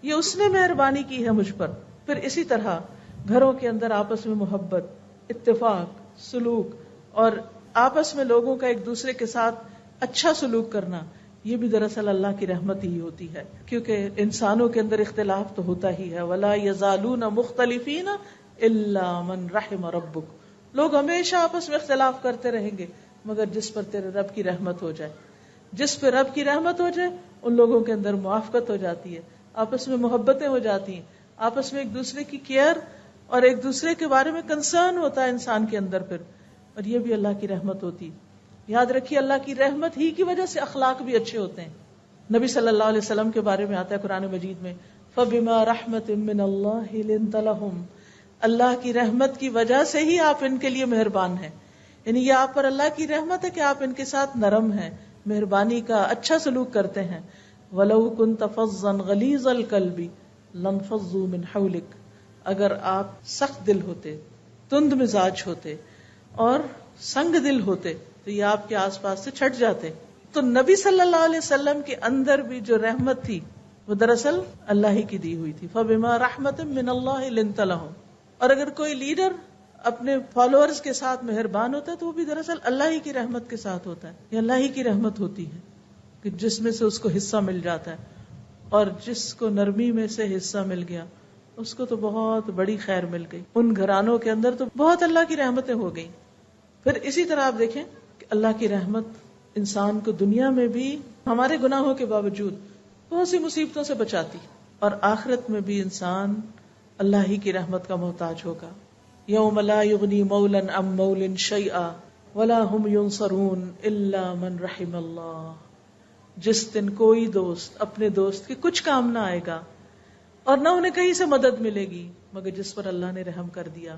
یہ اس نے مہربانی کی ہے مجھ پر. پھر اسی طرح گھروں کے اندر آپس میں محبت, اتفاق, سلوک اور آپس میں لوگوں کا ایک دوسرے کے ساتھ اچھا سلوک کرنا, یہ بھی دراصل اللہ کی رحمت ہی ہوتی ہے. کیونکہ انسانوں کے اندر اختلاف تو ہوتا ہی ہے. وَلَا يَزَالُونَ مُخْتَلِفِينَ إِلَّا مَنْ رَحِمَ رَبُّكَ. لوگ ہمیشہ آپس میں اختلاف کرتے رہیں گے مگر جس پر تیرے رب کی رحمت ہو جائے. جس پہ رب کی رحمت ہو جائے ان لوگوں کے اندر موافقت ہو جاتی ہے، آپس میں محبتیں ہو جاتی ہیں، آپس میں ایک دوسرے کی کیئر اور ایک دوسرے کے بارے میں کنسرن ہوتا ہے انسان کے اندر پھر، اور یہ بھی اللہ کی رحمت ہوتی ہے۔ یاد رکھیے اللہ کی رحمت ہی کی وجہ سے اخلاق بھی اچھے ہوتے ہیں۔ نبی صلی اللہ علیہ وسلم کے بارے میں آتا ہے قرآن مجید میں فَبِمَا رَحْمَةٍ مِّنَ اللَّهِ لِنتَ لَهُمْ، اللہ کی رحمت کی وجہ سے ہی آپ ان کے لیے مہربان ہیں، یعنی یہ آپ پر اللہ کی رحمت ہے کہ آپ ان کے ساتھ نرم ہیں، مہربانی کا اچھا سلوک کرتے ہیں۔ وَلَوْ كُنْتَ فَظًّا غَلِيظَ الْقَلْبِ لَانفَضُّوا مِنْ حَوْلِكَ، اگر آپ سخت دل ہوتے، تند مزاج ہوتے اور سنگ دل ہوتے تو یہ آپ کے آس پاس سے چھٹ جاتے۔ تو نبی صلی اللہ علیہ وسلم کے اندر بھی جو رحمت تھی وہ دراصل اللہ ہی کی دی ہوئی تھی۔ فَبِمَا رَحْمَةٍ مِّنَ اللَّهِ لِنتَ لَهُمْ۔ اور اگر کوئی لیڈر اپنے فالوورز کے ساتھ مہربان ہوتا ہے تو وہ بھی دراصل اللہ ہی کی رحمت کے ساتھ ہوتا ہے، یہ اللہ ہی کی رحمت ہوتی ہے کہ جس میں سے اس کو حصہ مل جاتا ہے، اور جس کو نرمی میں سے حصہ مل گیا اس کو تو بہت بڑی خیر مل گئی۔ ان گھرانوں کے اندر تو بہت اللہ کی رحمتیں ہو گئیں۔ پھر اسی طرح آپ دیکھیں کہ اللہ کی رحمت انسان کو دنیا میں بھی ہمارے گناہوں کے باوجود بہت سی مصیبتوں سے بچاتی، اور آخرت میں بھی انسان اللہ ہی کی رحمت کا محتاج ہوگا۔ یوم لا یغنی مولا عن مول شیئا ولا هم ینصرون الا من رحم اللہ، جس دن کوئی دوست اپنے دوست کے کچھ کام نہ آئے گا اور نہ انہیں کہیں سے مدد ملے گی مگر جس پر اللہ نے رحم کر دیا۔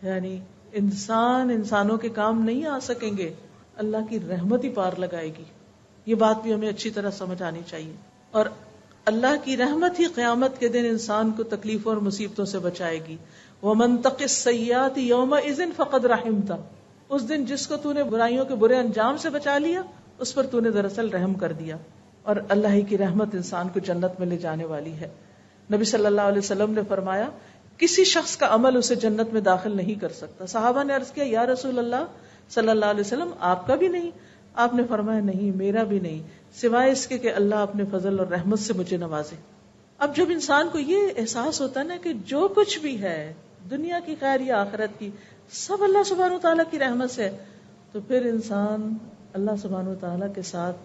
یعنی انسانوں کے کام نہیں آ سکیں گے، اللہ کی رحمت ہی پار لگائے گی۔ یہ بات بھی ہمیں اچھی طرح سمجھ آنی چاہیے، اور اللہ کی رحمت ہی قیامت کے دن انسان کو تکلیفوں اور مصیبتوں سے بچائے گی۔ وَمَن تَقِ السَّيِّئَاتِ يَوْمَئِذٍ فَقَدْ رَحِمْتَ، اس دن جس کو تو نے برائیوں کے برے انجام سے بچا لیا اس پر تو نے دراصل رحم کر دیا، اور اللہ ہی کی رحمت انسان کو جنت میں لے جانے والی ہے۔ نبی صلی اللہ علیہ وسلم نے فرمایا کسی شخص کا عمل اسے جنت میں داخل نہیں کر سکتا۔ صحابہ نے عرض کیا یا رسول اللہ صلی اللہ علیہ وسلم آپ کا بھی نہیں؟ آپ نے فرمایا نہیں میرا بھی نہیں، سوائے اس کے کہ اللہ اپنے فضل اور رحمت سے مجھے نوازے۔ اب جب انسان کو یہ احساس ہوتا ہے نا کہ جو کچھ بھی ہے دنیا کی خیر یا آخرت کی سب اللہ سبحانہ وتعالیٰ کی رحمت سے، تو پھر انسان اللہ سبحانہ وتعالیٰ کے ساتھ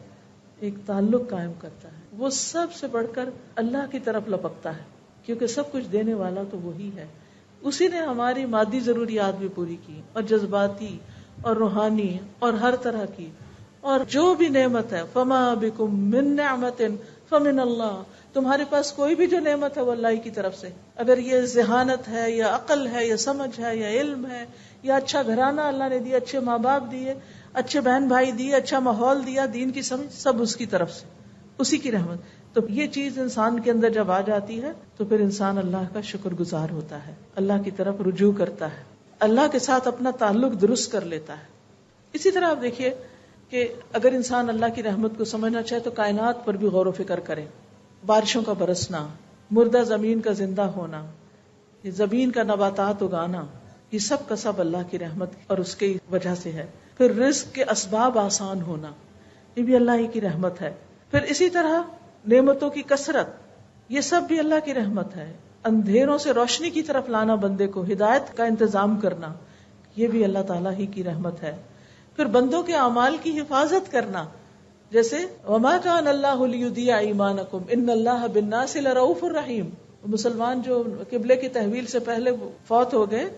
ایک تعلق قائم کرتا ہے، وہ سب سے بڑھ کر اللہ کی طرف لپکتا ہے، کیونکہ سب کچھ دینے والا تو وہی ہے۔ اسی نے ہماری مادی ضروریات بھی پوری کی اور جذباتی اور روحانی اور ہر طرح کی، اور جو بھی نعمت ہے فما بکم من نعمت فمن اللہ، تمہارے پاس کوئی بھی جو نعمت ہے وہ اللہ کی طرف سے، اگر یہ ذہانت ہے یا عقل ہے یا سمجھ ہے یا علم ہے یا اچھا گھرانہ اللہ نے دیا، اچھے ماں باپ دیے، اچھے بہن بھائی دیے، اچھا ماحول دیا، دین کی سمجھ، سب اس کی طرف سے، اسی کی رحمت۔ تو یہ چیز انسان کے اندر جب آ جاتی ہے تو پھر انسان اللہ کا شکر گزار ہوتا ہے، اللہ کی طرف رجوع کرتا ہے، اللہ کے ساتھ اپنا تعلق درست کر لیتا ہے۔ اسی طرح آپ دیکھیے کہ اگر انسان اللہ کی رحمت کو سمجھنا چاہے تو کائنات پر بھی غور و فکر کرے، بارشوں کا برسنا، مردہ زمین کا زندہ ہونا، یہ زمین کا نباتات اگانا، یہ سب کا سب اللہ کی رحمت اور اس کی وجہ سے ہے۔ پھر رزق کے اسباب آسان ہونا، یہ بھی اللہ ہی کی رحمت ہے۔ پھر اسی طرح نعمتوں کی کثرت، یہ سب بھی اللہ کی رحمت ہے۔ اندھیروں سے روشنی کی طرف لانا بندے کو، ہدایت کا انتظام کرنا، یہ بھی اللہ تعالیٰ ہی کی رحمت ہے۔ پھر بندوں کے اعمال کی حفاظت کرنا، جیسے وما کان اللہ لیضیع ایمانکم ان اللہ بالناس لرؤوف الرحیم، مسلمان جو قبلے کی تحویل سے پہلے فوت ہو گئے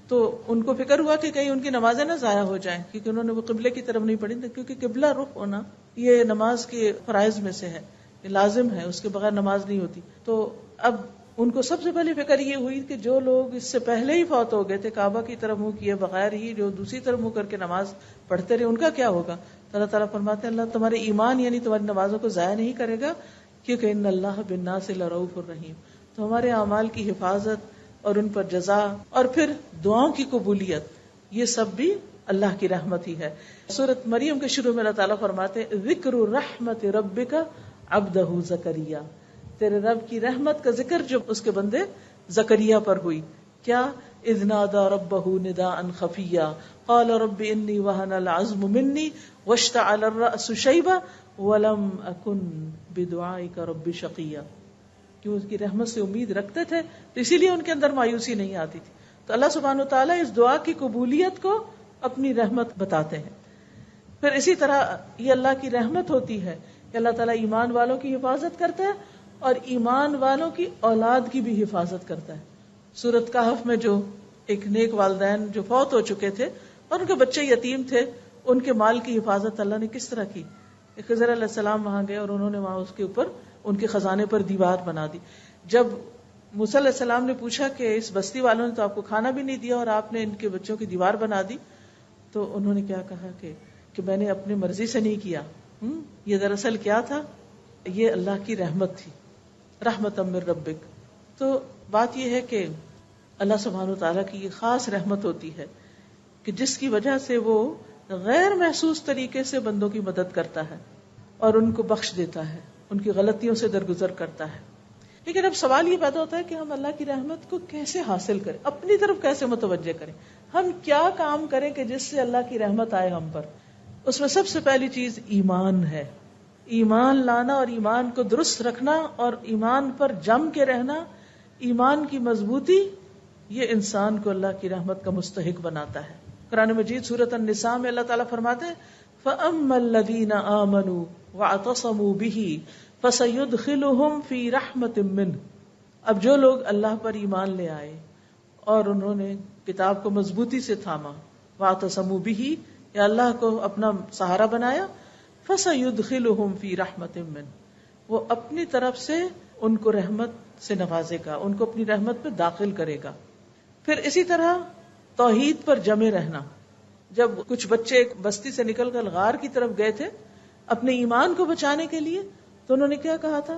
تو ان کو فکر ہوا کہ کہیں ان کی نمازیں نہ ضائع ہو جائیں، کیونکہ انہوں نے وہ قبلے کی طرف نہیں پڑھی تھی، کیونکہ قبلہ رخ ہونا یہ نماز کے فرائض میں سے ہے، یہ لازم ہے، اس کے بغیر نماز نہیں ہوتی۔ تو اب ان کو سب سے پہلے فکر یہ ہوئی کہ جو لوگ اس سے پہلے ہی فوت ہو گئے تھے، کعبہ کی طرف منہ کیے بغیر ہی جو دوسری طرف منہ کر کے نماز پڑھتے رہے، ان کا کیا ہوگا؟ اللہ تعالیٰ فرماتے ہیں اللہ تمہارے ایمان یعنی تمہاری نمازوں کو ضائع نہیں کرے گا، کیونکہ ان اللہ بالناس لرؤوف الرحیم۔ تو ہمارے اعمال کی حفاظت اور ان پر جزا اور پھر دعاؤں کی قبولیت، یہ سب بھی اللہ کی رحمت ہی ہے۔ سورۃ مریم کے شروع میں اللہ تعالیٰ فرماتے ہیں ذکر رحمت ربک عبدہ زکریا، تیرے رب کی رحمت کا ذکر جو اس کے بندے زکریا پر ہوئی، کیا اذ نادى ربه نداء خفيا قال رب اني وهن العظم مني واشتعل الراس شيبا ولم اكن بدعائك رب شقيا، کہ اس کی رحمت سے امید رکھتے تھے تو اسی لیے ان کے اندر مایوسی نہیں آتی تھی۔ تو اللہ سبحانہ وتعالیٰ اس دعا کی قبولیت کو اپنی رحمت بتاتے ہیں۔ پھر اسی طرح یہ اللہ کی رحمت ہوتی ہے کہ کہ اللہ تعالیٰ ایمان والوں کی حفاظت کرتا ہے اور ایمان والوں کی اولاد کی بھی حفاظت کرتا ہے. سورۃ کہف میں جو ایک نیک والدین جو فوت ہو چکے تھے اور ان کے بچے یتیم تھے، ان کے مال کی حفاظت اللہ نے کس طرح کی؟ خضر علیہ السلام وہاں گئے اور انہوں نے وہاں اس کے اوپر ان کے خزانے پر دیوار بنا دی. جب موسیٰ علیہ السلام نے پوچھا کہ اس بستی والوں نے تو آپ کو کھانا بھی نہیں دیا اور آپ نے ان کے بچوں کی دیوار بنا دی، تو انہوں نے کیا کہا کہ میں نے اپنی مرضی سے نہیں کیا. یہ دراصل کیا تھا؟ یہ اللہ کی رحمت تھی، رحمت من ربک. تو بات یہ ہے کہ اللہ سبحانہ وتعالیٰ کی یہ خاص رحمت ہوتی ہے کہ جس کی وجہ سے وہ غیر محسوس طریقے سے بندوں کی مدد کرتا ہے اور ان کو بخش دیتا ہے، ان کی غلطیوں سے درگزر کرتا ہے. لیکن اب سوال یہ پیدا ہوتا ہے کہ ہم اللہ کی رحمت کو کیسے حاصل کریں، اپنی طرف کیسے متوجہ کریں، ہم کیا کام کریں کہ جس سے اللہ کی رحمت آئے ہم پر. اس میں سب سے پہلی چیز ایمان ہے. ایمان لانا اور ایمان کو درست رکھنا اور ایمان پر جم کے رہنا، ایمان کی مضبوطی، یہ انسان کو اللہ کی رحمت کا مستحق بناتا ہے. قرآن مجید سورۃ النساء میں اللہ تعالیٰ فرماتے ہیں فَأَمَّا الَّذِينَ آمَنُوا وَاعْتَصَمُوا بِهِ فَسَيُدْخِلُهُمْ فِي رَحْمَةٍ مِّنْهُ. اب جو لوگ اللہ پر ایمان لے آئے اور انہوں نے کتاب کو مضبوطی سے تھاما، وَاعْتَصَمُوا بِهِ، یا اللہ کو اپنا سہارا بنایا، فَسَيُدْخِلُهُمْ فِي رَحْمَةٍ مِّنْهُ، وہ اپنی طرف سے ان کو رحمت سے نوازے گا، ان کو اپنی رحمت میں داخل کرے گا. پھر اسی طرح توحید پر جمے رہنا. جب کچھ بچے ایک بستی سے نکل کر غار کی طرف گئے تھے اپنے ایمان کو بچانے کے لیے، تو انہوں نے کیا کہا تھا؟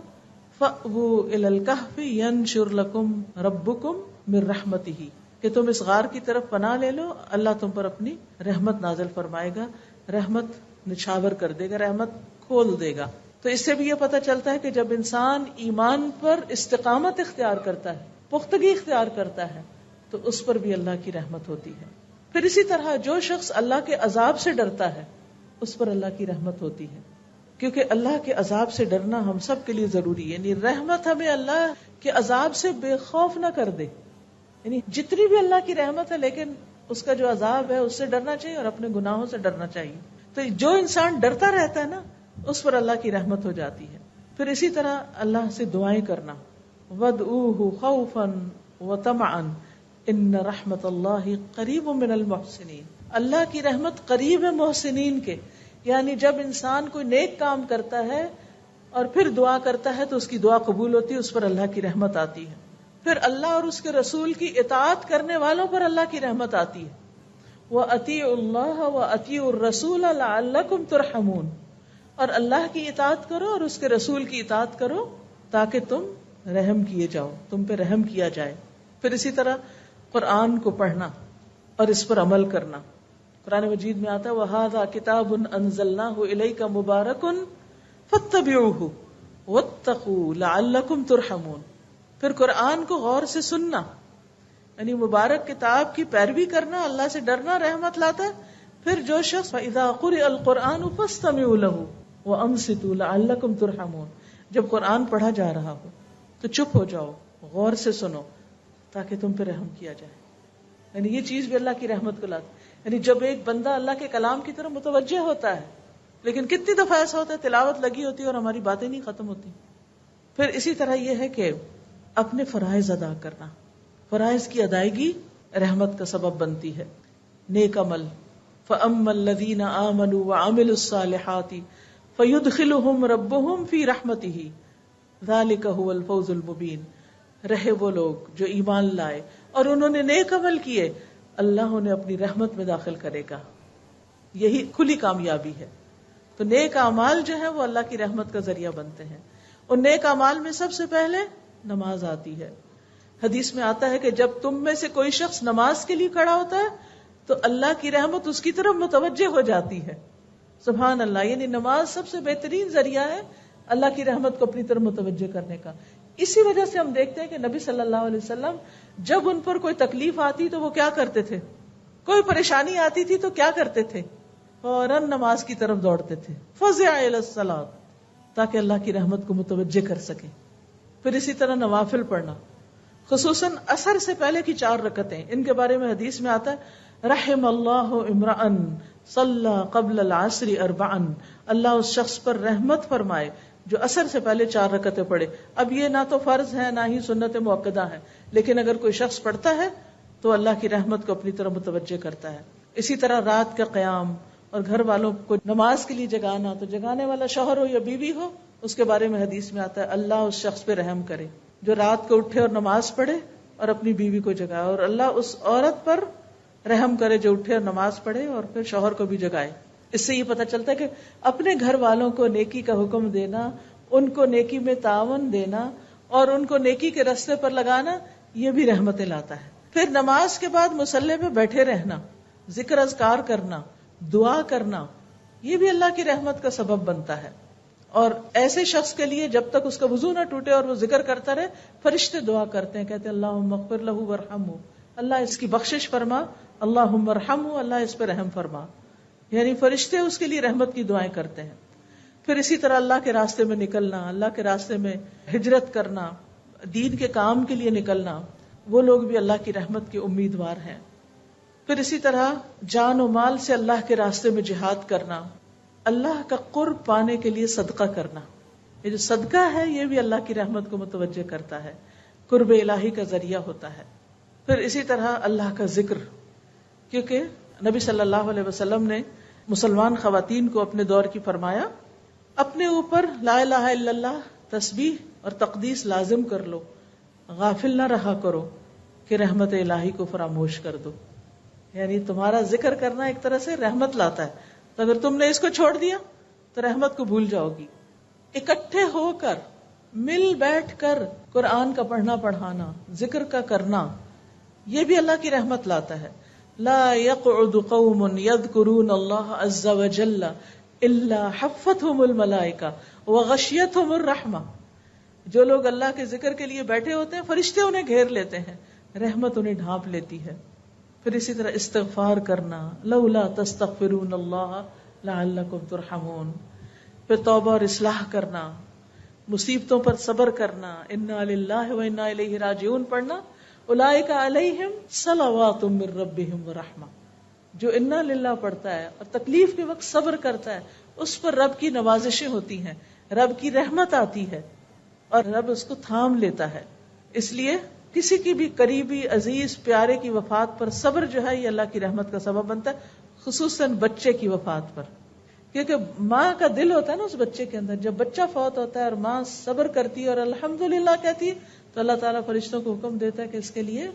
فَأْوُوا إِلَى الْكَهْفِ يَنشُرْ لَكُمْ رَبُّكُمْ مِنْ رَحْمَتِهِ، کہ تم اس غار کی طرف پناہ لے لو، اللہ تم پر اپنی رحمت نازل فرمائے گا، رحمت نچھاور کر دے گا، رحمت کھول دے گا. تو اس سے بھی یہ پتہ چلتا ہے کہ جب انسان ایمان پر استقامت اختیار کرتا ہے، پختگی اختیار کرتا ہے، تو اس پر بھی اللہ کی رحمت ہوتی ہے. پھر اسی طرح جو شخص اللہ کے عذاب سے ڈرتا ہے اس پر اللہ کی رحمت ہوتی ہے، کیونکہ اللہ کے عذاب سے ڈرنا ہم سب کے لیے ضروری ہے. یعنی رحمت ہمیں اللہ کے عذاب سے بے خوف نہ کر دے. یعنی جتنی بھی اللہ کی رحمت ہے لیکن اس کا جو عذاب ہے اس سے ڈرنا چاہیے اور اپنے گناہوں سے ڈرنا چاہیے. تو جو انسان ڈرتا رہتا ہے نا، اس پر اللہ کی رحمت ہو جاتی ہے. پھر اسی طرح اللہ سے دعائیں کرنا، وَادْعُوهُ خَوْفًا وَطَمَعًا إِنَّ رَحْمَتَ اللَّهِ قَرِيبٌ مِّنَ الْمُحْسِنِينَ. اللہ کی رحمت قریب ہے محسنین کے. یعنی جب انسان کوئی نیک کام کرتا ہے اور پھر دعا کرتا ہے تو اس کی دعا قبول ہوتی ہے، اس پر اللہ کی رحمت آتی ہے. پھر اللہ اور اس کے رسول کی اطاعت کرنے والوں پر اللہ کی رحمت آتی ہے. وَأَطِيعُوا اللَّهَ وَأَطِيعُوا الرَّسُولَ لَعَلَّكُمْ تُرْحَمُونَ. اور اللہ کی اطاعت کرو اور اس کے رسول کی اطاعت کرو تاکہ تم رحم کیے جاؤ، تم پہ رحم کیا جائے. پھر اسی طرح قرآن کو پڑھنا اور اس پر عمل کرنا. قرآن مجید میں آتا ہے وَهَذَا كِتَابٌ أَنزَلْنَاهُ إِلَيْكَ مُبَارَكٌ فَاتَّبِعُوهُ وَاتَّقُوا لَعَلَّكُمْ تُرْحَمُونَ. پھر قرآن کو غور سے سننا، یعنی مبارک کتاب کی پیروی کرنا، اللہ سے ڈرنا رحمت لاتا ہے. پھر جو شخص فَإِذَا قُرِئَ الْقُرْآنُ فَاسْتَمِعُوا لَهُ وَأَنصِتُوا لَعَلَّكُمْ تُرْحَمُونَ. جب قرآن پڑھا جا رہا ہو تو چپ ہو جاؤ، غور سے سنو تاکہ تم پہ رحم کیا جائے. یعنی یہ چیز بھی اللہ کی رحمت کو لاتی. یعنی جب ایک بندہ اللہ کے کلام کی طرف متوجہ ہوتا ہے، لیکن کتنی دفعہ ایسا ہوتا ہے تلاوت لگی ہوتی ہے اور ہماری باتیں نہیں ختم ہوتی. پھر اسی طرح یہ ہے کہ اپنے فرائض ادا کرنا، فرائض کی ادائیگی رحمت کا سبب بنتی ہے. نیک عمل، فَأَمَّا الَّذِينَ آمَنُوا وَعَمِلُوا الصَّالِحَاتِ فَيُدْخِلُهُمْ رَبُّهُمْ فِي رَحْمَتِهِ ذَلِكَ هُوَ الْفَوْزُ الْمُبِينُ. رہے وہ لوگ جو ایمان لائے اور انہوں نے نیک عمل کیے، اللہ انہیں اپنی رحمت میں داخل کرے گا. یہی کھلی کامیابی ہے. تو نیک اعمال جو ہیں وہ اللہ کی رحمت کا ذریعہ بنتے ہیں. اور نیک اعمال میں سب سے پہلے نماز آتی ہے. حدیث میں آتا ہے کہ جب تم میں سے کوئی شخص نماز کے لیے کھڑا ہوتا ہے تو اللہ کی رحمت اس کی طرف متوجہ ہو جاتی ہے. سبحان اللہ. یعنی نماز سب سے بہترین ذریعہ ہے اللہ کی رحمت کو اپنی طرف متوجہ کرنے کا. اسی وجہ سے ہم دیکھتے ہیں کہ نبی صلی اللہ علیہ وسلم جب ان پر کوئی تکلیف آتی تو وہ کیا کرتے تھے، کوئی پریشانی آتی تھی تو کیا کرتے تھے، فوراً نماز کی طرف دوڑتے تھے. فزع الی الصلاۃ، تاکہ اللہ کی رحمت کو متوجہ کر سکیں. پھر اسی طرح نوافل پڑھنا، خصوصاً عصر سے پہلے کی 4 رکعتیں. ان کے بارے میں حدیث میں آتا ہے رحم اللہ امرأ صلی قبل العصر 4، اللہ اس شخص پر رحمت فرمائے جو عصر سے پہلے 4 رکعتیں پڑھے. اب یہ نہ تو فرض ہے نہ ہی سنت مؤکدہ ہے، لیکن اگر کوئی شخص پڑھتا ہے تو اللہ کی رحمت کو اپنی طرف متوجہ کرتا ہے. اسی طرح رات کا قیام اور گھر والوں کو نماز کے لیے جگانا، تو جگانے والا شوہر ہو یا بیوی ہو، اس کے بارے میں حدیث میں آتا ہے اللہ اس شخص پہ رحم کرے جو رات کو اٹھے اور نماز پڑھے اور اپنی بیوی کو جگائے، اور اللہ اس عورت پر رحم کرے جو اٹھے اور نماز پڑھے اور پھر شوہر کو بھی جگائے. اس سے یہ پتہ چلتا ہے کہ اپنے گھر والوں کو نیکی کا حکم دینا، ان کو نیکی میں تعاون دینا اور ان کو نیکی کے راستے پر لگانا، یہ بھی رحمتیں لاتا ہے. پھر نماز کے بعد مصلی پہ بیٹھے رہنا، ذکر اذکار کرنا، دعا کرنا، یہ بھی اللہ کی رحمت کا سبب بنتا ہے. اور ایسے شخص کے لیے جب تک اس کا وضو نہ ٹوٹے اور وہ ذکر کرتا رہے، فرشتے دعا کرتے ہیں، کہتے ہیں اللہم اغفر لہ وارحمہ، اللہ اس کی بخشش فرما، اللہم ارحمہ، اللہ اس پہ رحم فرما. یعنی فرشتے اس کے لیے رحمت کی دعائیں کرتے ہیں. پھر اسی طرح اللہ کے راستے میں نکلنا، اللہ کے راستے میں ہجرت کرنا، دین کے کام کے لیے نکلنا، وہ لوگ بھی اللہ کی رحمت کے امیدوار ہیں. پھر اسی طرح جان و مال سے اللہ کے راستے میں جہاد کرنا، اللہ کا قرب پانے کے لیے صدقہ کرنا. یہ جو صدقہ ہے یہ بھی اللہ کی رحمت کو متوجہ کرتا ہے، قرب الہی کا ذریعہ ہوتا ہے. پھر اسی طرح اللہ کا ذکر، کیونکہ نبی صلی اللہ علیہ وسلم نے مسلمان خواتین کو اپنے دور کی فرمایا اپنے اوپر لا الہ الا اللہ تسبیح اور تقدیس لازم کر لو، غافل نہ رہا کرو کہ رحمت الہی کو فراموش کر دو. یعنی تمہارا ذکر کرنا ایک طرح سے رحمت لاتا ہے، تو اگر تم نے اس کو چھوڑ دیا تو رحمت کو بھول جاؤ گی. اکٹھے ہو کر مل بیٹھ کر قرآن کا پڑھنا پڑھانا، ذکر کا کرنا، یہ بھی اللہ کی رحمت لاتا ہے. لا يقعد قوم يذكرون الله عز وجل الا حفتهم الملائکہ وغشیتهم الرحمہ. جو لوگ اللہ کے ذکر کے لیے بیٹھے ہوتے ہیں فرشتے انہیں گھیر لیتے ہیں، رحمت انہیں ڈھانپ لیتی ہے. پھر اسی طرح استغفار کرنا، لولا تستغفرون اللہ لعلکم ترحمون. پھر توبہ اور اصلاح کرنا، مصیبتوں پر صبر کرنا، انا للہ و انا الیہ راجعون پڑھنا، اولئک علیہم صلوات من ربہم ورحمہ. جو انا للہ پڑھتا ہے اور تکلیف کے وقت صبر کرتا ہے، اس پر رب کی نوازشیں ہوتی ہیں، رب کی رحمت آتی ہے اور رب اس کو تھام لیتا ہے. اس لیے کسی کی بھی قریبی عزیز پیارے کی وفات پر صبر جو ہے یہ اللہ کی رحمت کا سبب بنتا ہے، خصوصاً بچے کی وفات پر. کیونکہ ماں کا دل ہوتا ہے نا اس بچے کے اندر، جب بچہ فوت ہوتا ہے اور ماں صبر کرتی ہے اور الحمدللہ کہتی ہے تو اللہ تعالیٰ فرشتوں کو حکم دیتا ہے کہ اس کے لیے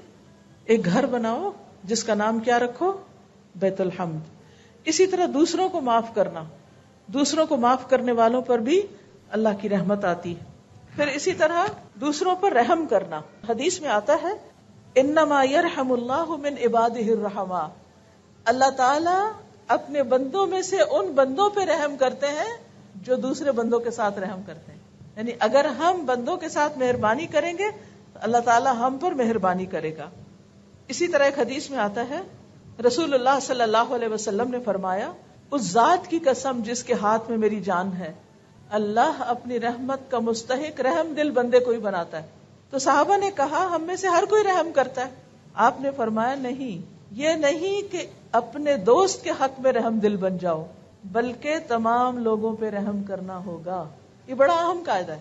ایک گھر بناؤ جس کا نام کیا رکھو؟ بیت الحمد. اسی طرح دوسروں کو معاف کرنا، دوسروں کو معاف کرنے والوں پر بھی اللہ کی رحمت آتی ہے. پھر اسی طرح دوسروں پر رحم کرنا، حدیث میں آتا ہے انما یرحم اللہ من عبادہ الرحماء، اللہ تعالیٰ اپنے بندوں میں سے ان بندوں پہ رحم کرتے ہیں جو دوسرے بندوں کے ساتھ رحم کرتے ہیں. یعنی اگر ہم بندوں کے ساتھ مہربانی کریں گے تو اللہ تعالیٰ ہم پر مہربانی کرے گا. اسی طرح ایک حدیث میں آتا ہے رسول اللہ صلی اللہ علیہ وسلم نے فرمایا اس ذات کی قسم جس کے ہاتھ میں میری جان ہے، اللہ اپنی رحمت کا مستحق رحم دل بندے کو ہی بناتا ہے. تو صحابہ نے کہا ہم میں سے ہر کوئی رحم کرتا ہے. آپ نے فرمایا نہیں، یہ نہیں کہ اپنے دوست کے حق میں رحم دل بن جاؤ، بلکہ تمام لوگوں پہ رحم کرنا ہوگا. یہ بڑا اہم قاعدہ ہے،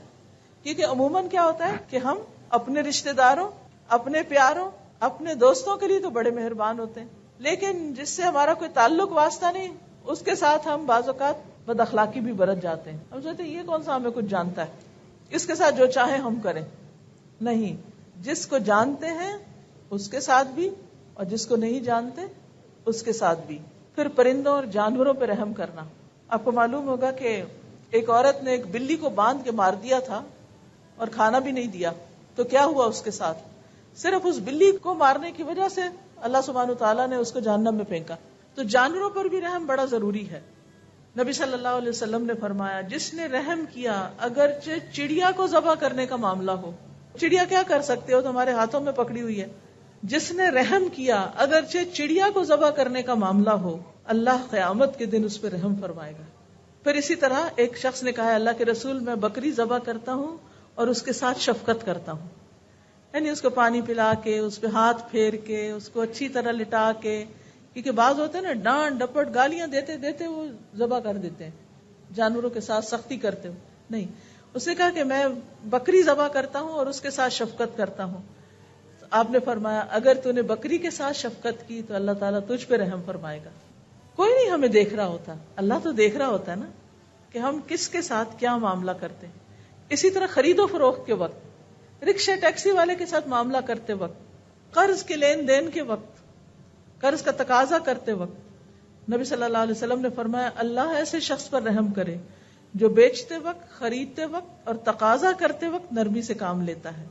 کیونکہ عموماً کیا ہوتا ہے کہ ہم اپنے رشتہ داروں، اپنے پیاروں، اپنے دوستوں کے لیے تو بڑے مہربان ہوتے ہیں، لیکن جس سے ہمارا کوئی تعلق واسطہ نہیں اس کے ساتھ ہم بعض اوقات بد اخلاقی بھی برت جاتے ہیں. ہم سوچتے ہیں یہ کون سا ہمیں کچھ جانتا ہے، اس کے ساتھ جو چاہے ہم کریں. نہیں، جس کو جانتے ہیں اس کے ساتھ بھی اور جس کو نہیں جانتے اس کے ساتھ بھی. پھر پرندوں اور جانوروں پہ رحم کرنا. آپ کو معلوم ہوگا کہ ایک عورت نے ایک بلی کو باندھ کے مار دیا تھا اور کھانا بھی نہیں دیا، تو کیا ہوا اس کے ساتھ؟ صرف اس بلی کو مارنے کی وجہ سے اللہ سبحانہ وتعالیٰ نے اس کو جہنم میں پھینکا. تو جانوروں پر بھی رحم بڑا ضروری ہے. نبی صلی اللہ علیہ وسلم نے فرمایا جس نے رحم کیا اگرچہ چڑیا کو ذبح کرنے کا معاملہ ہو، چڑیا کیا کر سکتے ہو، تمہارے ہاتھوں میں پکڑی ہوئی ہے، جس نے رحم کیا اگرچہ چڑیا کو ذبح کرنے کا معاملہ ہو، اللہ قیامت کے دن اس پہ رحم فرمائے گا. پھر اسی طرح ایک شخص نے کہا اللہ کے رسول میں بکری ذبح کرتا ہوں اور اس کے ساتھ شفقت کرتا ہوں، یعنی اس کو پانی پلا کے، اس پہ ہاتھ پھیر کے، اس کو اچھی طرح لٹا کے، کیونکہ بعض ہوتے ہیں نا ڈانٹ ڈپٹ گالیاں دیتے دیتے وہ ذبح کر دیتے ہیں، جانوروں کے ساتھ سختی کرتے ہو نہیں. اس نے کہا کہ میں بکری ذبح کرتا ہوں اور اس کے ساتھ شفقت کرتا ہوں. آپ نے فرمایا اگر تو نے بکری کے ساتھ شفقت کی تو اللہ تعالیٰ تجھ پہ رحم فرمائے گا. کوئی نہیں ہمیں دیکھ رہا ہوتا، اللہ تو دیکھ رہا ہوتا ہے نا کہ ہم کس کے ساتھ کیا معاملہ کرتے ہیں. اسی طرح خرید و فروخت کے وقت، رکشے ٹیکسی والے کے ساتھ معاملہ کرتے وقت، قرض کے لین دین کے وقت، قرض کا تقاضا کرتے وقت، نبی صلی اللہ علیہ وسلم نے فرمایا اللہ ایسے شخص پر رحم کرے جو بیچتے وقت، خریدتے وقت اور تقاضا کرتے وقت نرمی سے کام لیتا ہے.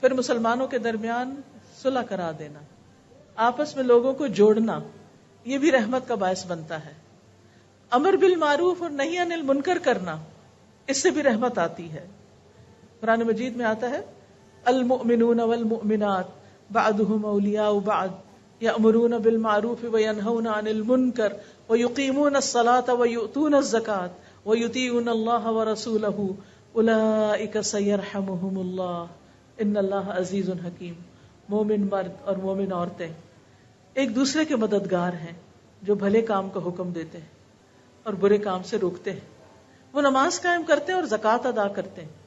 پھر مسلمانوں کے درمیان صلح کرا دینا، آپس میں لوگوں کو جوڑنا، یہ بھی رحمت کا باعث بنتا ہے. امر بالمعروف اور نہی عن المنکر کرنا، اس سے بھی رحمت آتی ہے. قرآن مجید میں آتا ہے المؤمنون والمؤمنات بعضهم اولیاء بعض یأمرون بالمعروف وینہون عن المنکر ویقیمون الصلاة ویؤتون الزکاة ویطیعون اللہ ورسولہ اولئک سیرحمہم اللہ ان اللہ عزیز حکیم. مومن مرد اور مومن عورتیں ایک دوسرے کے مددگار ہیں جو بھلے کام کا حکم دیتے ہیں اور برے کام سے روکتے ہیں. وہ نماز قائم کرتے ہیں اور زکوٰۃ ادا کرتے ہیں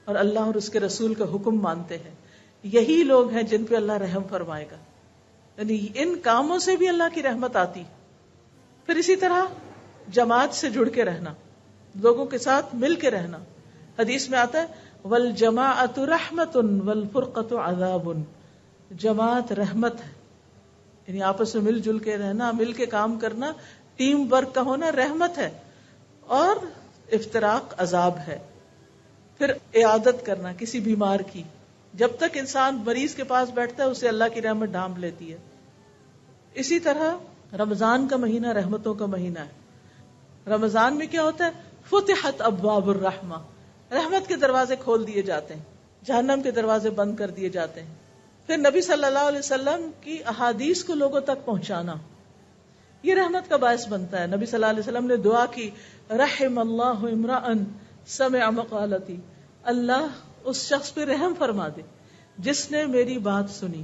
اور اللہ اور اس کے رسول کا حکم مانتے ہیں. یہی لوگ ہیں جن پہ اللہ رحم فرمائے گا. یعنی ان کاموں سے بھی اللہ کی رحمت آتی. پھر اسی طرح جماعت سے جڑ کے رہنا، لوگوں کے ساتھ مل کے رہنا. حدیث میں آتا ہے والجماعت رحمت والفرقۃ عذاب. جماعت رحمت ہے، یعنی آپس میں مل جل کے رہنا، مل کے کام کرنا، ٹیم ورک کا ہونا رحمت ہے، اور افتراق عذاب ہے. پھر عیادت کرنا کسی بیمار کی، جب تک انسان مریض کے پاس بیٹھتا ہے اسے اللہ کی رحمت ڈھانپ لیتی ہے. اسی طرح رمضان کا مہینہ رحمتوں کا مہینہ ہے. رمضان میں کیا ہوتا ہے فتحت ابواب الرحمہ، رحمت کے دروازے کھول دیے جاتے ہیں، جہنم کے دروازے بند کر دیے جاتے ہیں. پھر نبی صلی اللہ علیہ وسلم کی احادیث کو لوگوں تک پہنچانا، یہ رحمت کا باعث بنتا ہے. نبی صلی اللہ علیہ وسلم نے دعا کی رحم اللہ امرأ سمع مقالتی، اللہ اس شخص پہ رحم فرما دے جس نے میری بات سنی.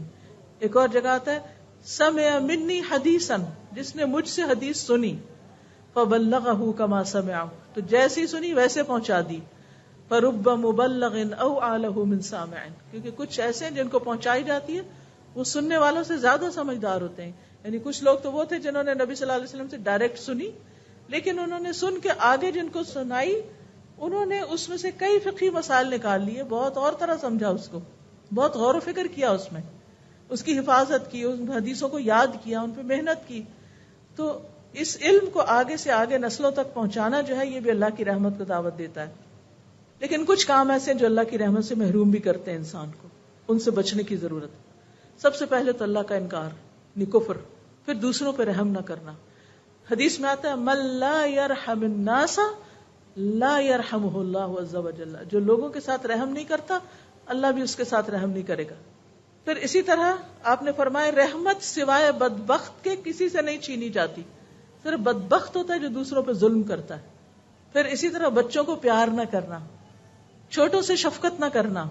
ایک اور جگہ آتا ہے سمع منی حدیثا، جس نے مجھ سے حدیث سنی فبلغہ کما سمع، تو جیسی سنی ویسے پہنچا دی. فرب مبلغ اوعى له من سامع، کیونکہ کچھ ایسے ہیں جن کو پہنچائی جاتی ہے وہ سننے والوں سے زیادہ سمجھدار ہوتے ہیں. یعنی کچھ لوگ تو وہ تھے جنہوں نے نبی صلی اللہ علیہ وسلم سے ڈائریکٹ سنی، لیکن انہوں نے سن کے آگے جن کو سنائی انہوں نے اس میں سے کئی فقہی مسائل نکال لیے، بہت اور طرح سمجھا، اس کو بہت غور و فکر کیا، اس میں اس کی حفاظت کی، ان حدیثوں کو یاد کیا، ان پہ محنت کی. تو اس علم کو آگے سے آگے نسلوں تک پہنچانا جو ہے یہ بھی اللہ کی رحمت کو دعوت دیتا ہے. لیکن کچھ کام ایسے ہیں جو اللہ کی رحمت سے محروم بھی کرتے ہیں انسان کو، ان سے بچنے کی ضرورت. سب سے پہلے تو اللہ کا انکار، یعنی کفر. پھر دوسروں پہ رحم نہ کرنا. حدیث میں آتا ہے من لا يرحم الناس لا يرحمه اللہ عز وجل، جو لوگوں کے ساتھ رحم نہیں کرتا اللہ بھی اس کے ساتھ رحم نہیں کرے گا. پھر اسی طرح آپ نے فرمایا رحمت سوائے بدبخت کے کسی سے نہیں چھینی جاتی، صرف بدبخت ہوتا ہے جو دوسروں پہ ظلم کرتا ہے. پھر اسی طرح بچوں کو پیار نہ کرنا، چھوٹوں سے شفقت نہ کرنا.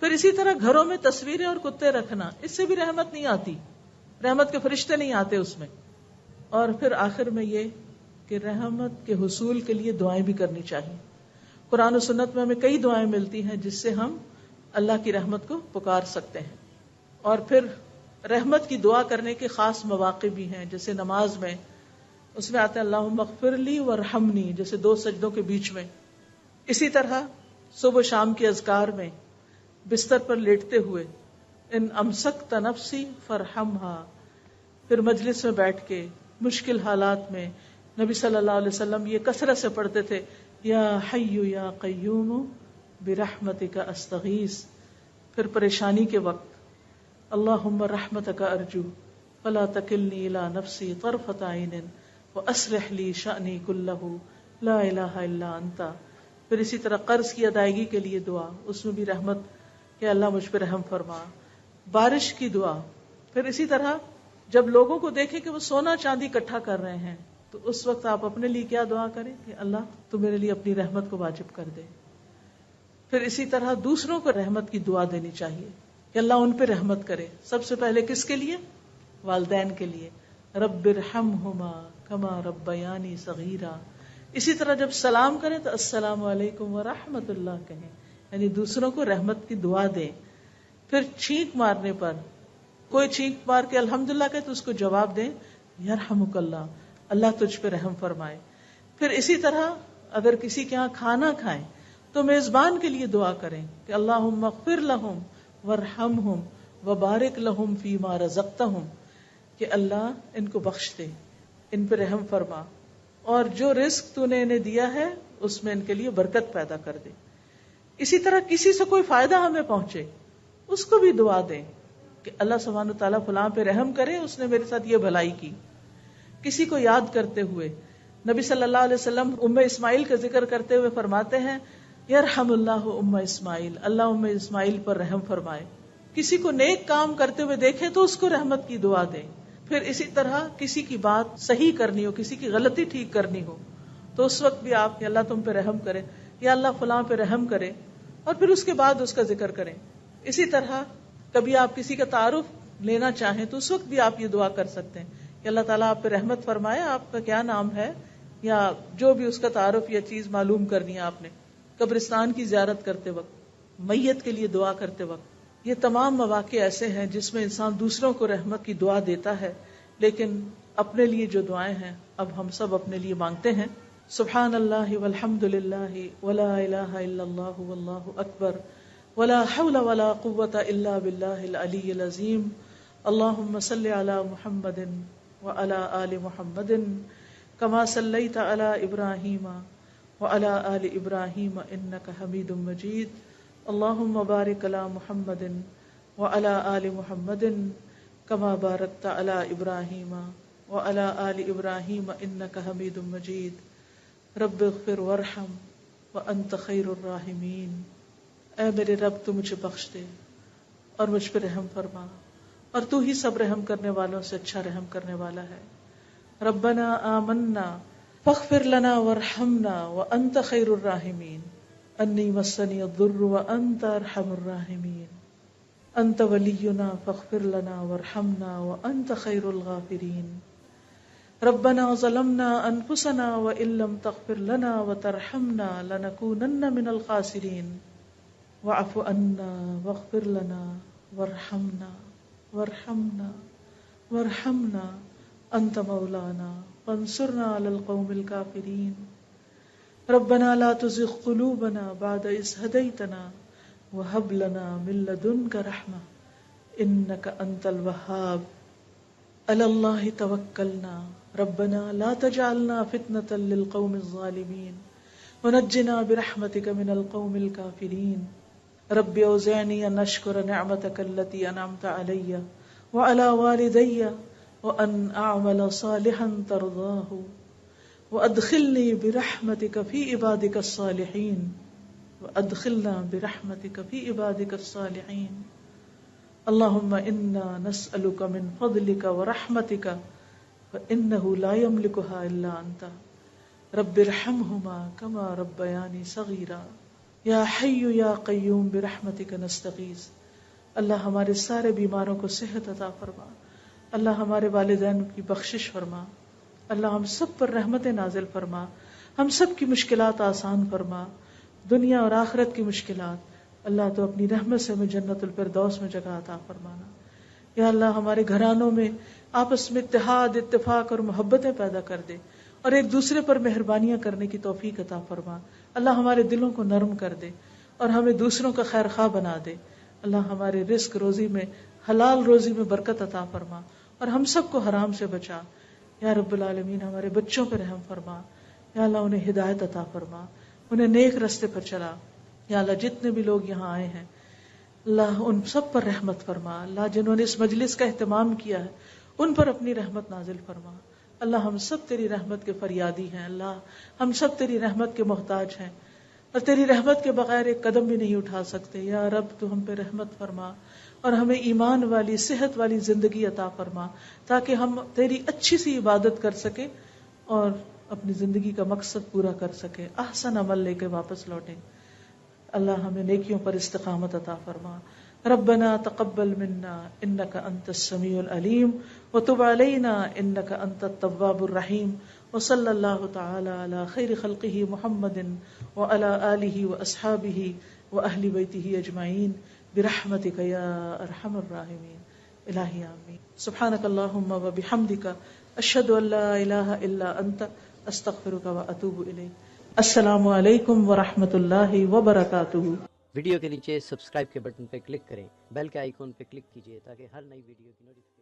پھر اسی طرح گھروں میں تصویریں اور کتے رکھنا، اس سے بھی رحمت نہیں آتی، رحمت کے فرشتے نہیں آتے اس میں. اور پھر آخر میں یہ کہ رحمت کے حصول کے لیے دعائیں بھی کرنی چاہیے. قرآن و سنت میں ہمیں کئی دعائیں ملتی ہیں جس سے ہم اللہ کی رحمت کو پکار سکتے ہیں. اور پھر رحمت کی دعا کرنے کے خاص مواقع بھی ہیں، جیسے نماز میں اس میں آتا ہے اللہم اغفر لی وارحمنی، جیسے 2 سجدوں کے بیچ میں. اسی طرح صبح و شام کے اذکار میں بستر پر لیٹتے ہوئے ان امسکت نفسی فرحمہا. پھر مجلس میں بیٹھ کے مشکل حالات میں نبی صلی اللہ علیہ وسلم یہ کثرت سے پڑھتے تھے یا حی یا قیوم برحمتک استغیث. پھر پریشانی کے وقت اللہم رحمتک ارجو فلا تکلنی الی نفسی طرفۃ عین واصلح لی شأنی کلہ لا الہ الا انت. پھر اسی طرح قرض کی ادائیگی کے لیے دعا، اس میں بھی رحمت کہ اللہ مجھ پہ رحم فرما. بارش کی دعا. پھر اسی طرح جب لوگوں کو دیکھیں کہ وہ سونا چاندی اکٹھا کر رہے ہیں تو اس وقت آپ اپنے لیے کیا دعا کریں کہ اللہ تو میرے لیے اپنی رحمت کو واجب کر دے. پھر اسی طرح دوسروں کو رحمت کی دعا دینی چاہیے کہ اللہ ان پہ رحمت کرے. سب سے پہلے کس کے لیے؟ والدین کے لیے. رب ارحمہما کما ربیانی صغیرا. اسی طرح جب سلام کریں تو السلام علیکم ورحمۃ اللہ کہیں، یعنی دوسروں کو رحمت کی دعا دیں. پھر چھینک مارنے پر کوئی چھینک مار کے الحمدللہ کہے تو اس کو جواب دیں یرحمک اللہ، اللہ تجھ پہ رحم فرمائے. پھر اسی طرح اگر کسی کے ہاں کھانا کھائیں تو میزبان کے لیے دعا کریں کہ اللہم اغفر لہم وارحمہم وبارک لہم فیما رزقتہم، کہ اللہ ان کو بخش دے، ان پہ رحم فرما، اور جو رزق تو نے انہیں دیا ہے اس میں ان کے لیے برکت پیدا کر دے. اسی طرح کسی سے کوئی فائدہ ہمیں پہنچے اس کو بھی دعا دیں کہ اللہ سبحانہ وتعالیٰ فلاں پہ رحم کرے، اس نے میرے ساتھ یہ بھلائی کی. کسی کو یاد کرتے ہوئے نبی صلی اللہ علیہ وسلم ام اسماعیل کا ذکر کرتے ہوئے فرماتے ہیں یرحم اللہ ام اسماعیل، اللہ ام اسماعیل پر رحم فرمائے. کسی کو نیک کام کرتے ہوئے دیکھیں تو اس کو رحمت کی دعا دیں. پھر اسی طرح کسی کی بات صحیح کرنی ہو، کسی کی غلطی ٹھیک کرنی ہو تو اس وقت بھی آپ کہ اللہ تم پہ رحم کرے یا اللہ فلاں پہ رحم کرے، اور پھر اس کے بعد اس کا ذکر کریں. اسی طرح کبھی آپ کسی کا تعارف لینا چاہیں تو اس وقت بھی آپ یہ دعا کر سکتے ہیں کہ اللہ تعالیٰ آپ پہ رحمت فرمائے، آپ کا کیا نام ہے، یا جو بھی اس کا تعارف یا چیز معلوم کرنی ہے آپ نے. قبرستان کی زیارت کرتے وقت، میت کے لیے دعا کرتے وقت، یہ تمام مواقع ایسے ہیں جس میں انسان دوسروں کو رحمت کی دعا دیتا ہے، لیکن اپنے لیے جو دعائیں ہیں اب ہم سب اپنے لیے مانگتے ہیں. سبحان اللہ والحمد للہ ولا الہ الا اللہ واللہ اکبر ولا حول ولا قوة الا باللہ العلی العظیم. اللہم صل علی محمد وعلی آل محمد کما صلیت علی ابراہیم وعلی آل ابراہیم انک حمید مجید. اللہم بارک علی محمد وعلی آل محمد کما بارکت علی ابراہیم وعلی آل ابراہیم انک حمید مجید. رب اغفر وارحم وانت خیر الراحمین. اے میرے رب تو مجھے بخش دے اور مجھ پہ رحم فرما، اور تو ہی سب رحم کرنے والوں سے اچھا رحم کرنے والا ہے. ربنا آمنا فاغفر لنا وارحمنا وانت خیر الراحمین. انی مسنی الضر وانت ارحم الراحمین. انت ولینا فاغفر لنا وارحمنا وانت خیر الغافرین. ربنا ظلمنا انفسنا وان لم تغفر لنا وترحمنا لنکونن من الخاسرین. واعف عنا واغفر لنا وارحمنا وارحمنا وارحمنا انت مولانا فانصرنا على القوم الكافرین. ربنا لا تزغ قلوبنا بعد إذ هديتنا وهب لنا من لدنك رحمة إنك أنت الوهاب. على الله توكلنا ربنا لا تجعلنا فتنة للقوم الظالمين ونجنا برحمتك من القوم الكافرين. رب اوزعني ان اشكر نعمتك التي انعمت علي وعلى والدي وان اعمل صالحا ترضاه وادخلني برحمتك في عبادك الصالحين وادخلنا برحمتك في عبادك الصالحين. اللهم انا نسألك من فضلك ورحمتك فانه لا يملكها الا انت. رب ارحمهما كما ربياني صغيرا. یا حی یا قیوم برحمتک نستغیث. اللہ ہمارے سارے بیماروں کو صحت عطا فرما، اللہ ہمارے والدین کی بخشش فرما، اللہ ہم سب پر رحمت نازل فرما، ہم سب کی مشکلات آسان فرما، دنیا اور آخرت کی مشکلات اللہ تو اپنی رحمت سے ہمیں جنت الفردوس میں جگہ عطا فرمانا. یا اللہ ہمارے گھرانوں میں آپس میں اتحاد، اتفاق اور محبتیں پیدا کر دے، اور ایک دوسرے پر مہربانیاں کرنے کی توفیق عطا فرما. اللہ ہمارے دلوں کو نرم کر دے اور ہمیں دوسروں کا خیر خواہ بنا دے. اللہ ہمارے رزق روزی میں، حلال روزی میں برکت عطا فرما اور ہم سب کو حرام سے بچا. یا رب العالمین ہمارے بچوں پہ رحم فرما. یا اللہ انہیں ہدایت عطا فرما، انہیں نیک رستے پر چلا. یا اللہ جتنے بھی لوگ یہاں آئے ہیں اللہ ان سب پر رحمت فرما. اللہ جنہوں نے اس مجلس کا اہتمام کیا ہے ان پر اپنی رحمت نازل فرما. اللہ ہم سب تیری رحمت کے فریادی ہیں، اللہ ہم سب تیری رحمت کے محتاج ہیں اور تیری رحمت کے بغیر ایک قدم بھی نہیں اٹھا سکتے. یا رب تو ہم پہ رحمت فرما اور ہمیں ایمان والی، صحت والی زندگی عطا فرما تاکہ ہم تیری اچھی سی عبادت کر سکیں اور اپنی زندگی کا مقصد پورا کر سکیں، احسن عمل لے کے واپس لوٹیں. اللہ ہمیں نیکیوں پر استقامت عطا فرما. ربنا تقبل منا انك انت السميع العليم وتب علينا انك انت التواب الرحيم وصلى الله تعالى على خير خلقه محمد وعلى آله واصحابه واهل بيته اجمعين برحمتك يا ارحم الراحمين. الہی آمین. سبحانک اللہم وبحمدک اشہد ان لا الہ الا انت استغفرک واتوب الیک. السلام علیکم ورحمۃ اللہ وبرکاتہ. ویڈیو کے نیچے سبسکرائب کے بٹن پہ کلک کریں، بیل کے آئیکن پہ کلک کیجیے تاکہ ہر نئی ویڈیو کی نوٹیفیکیشن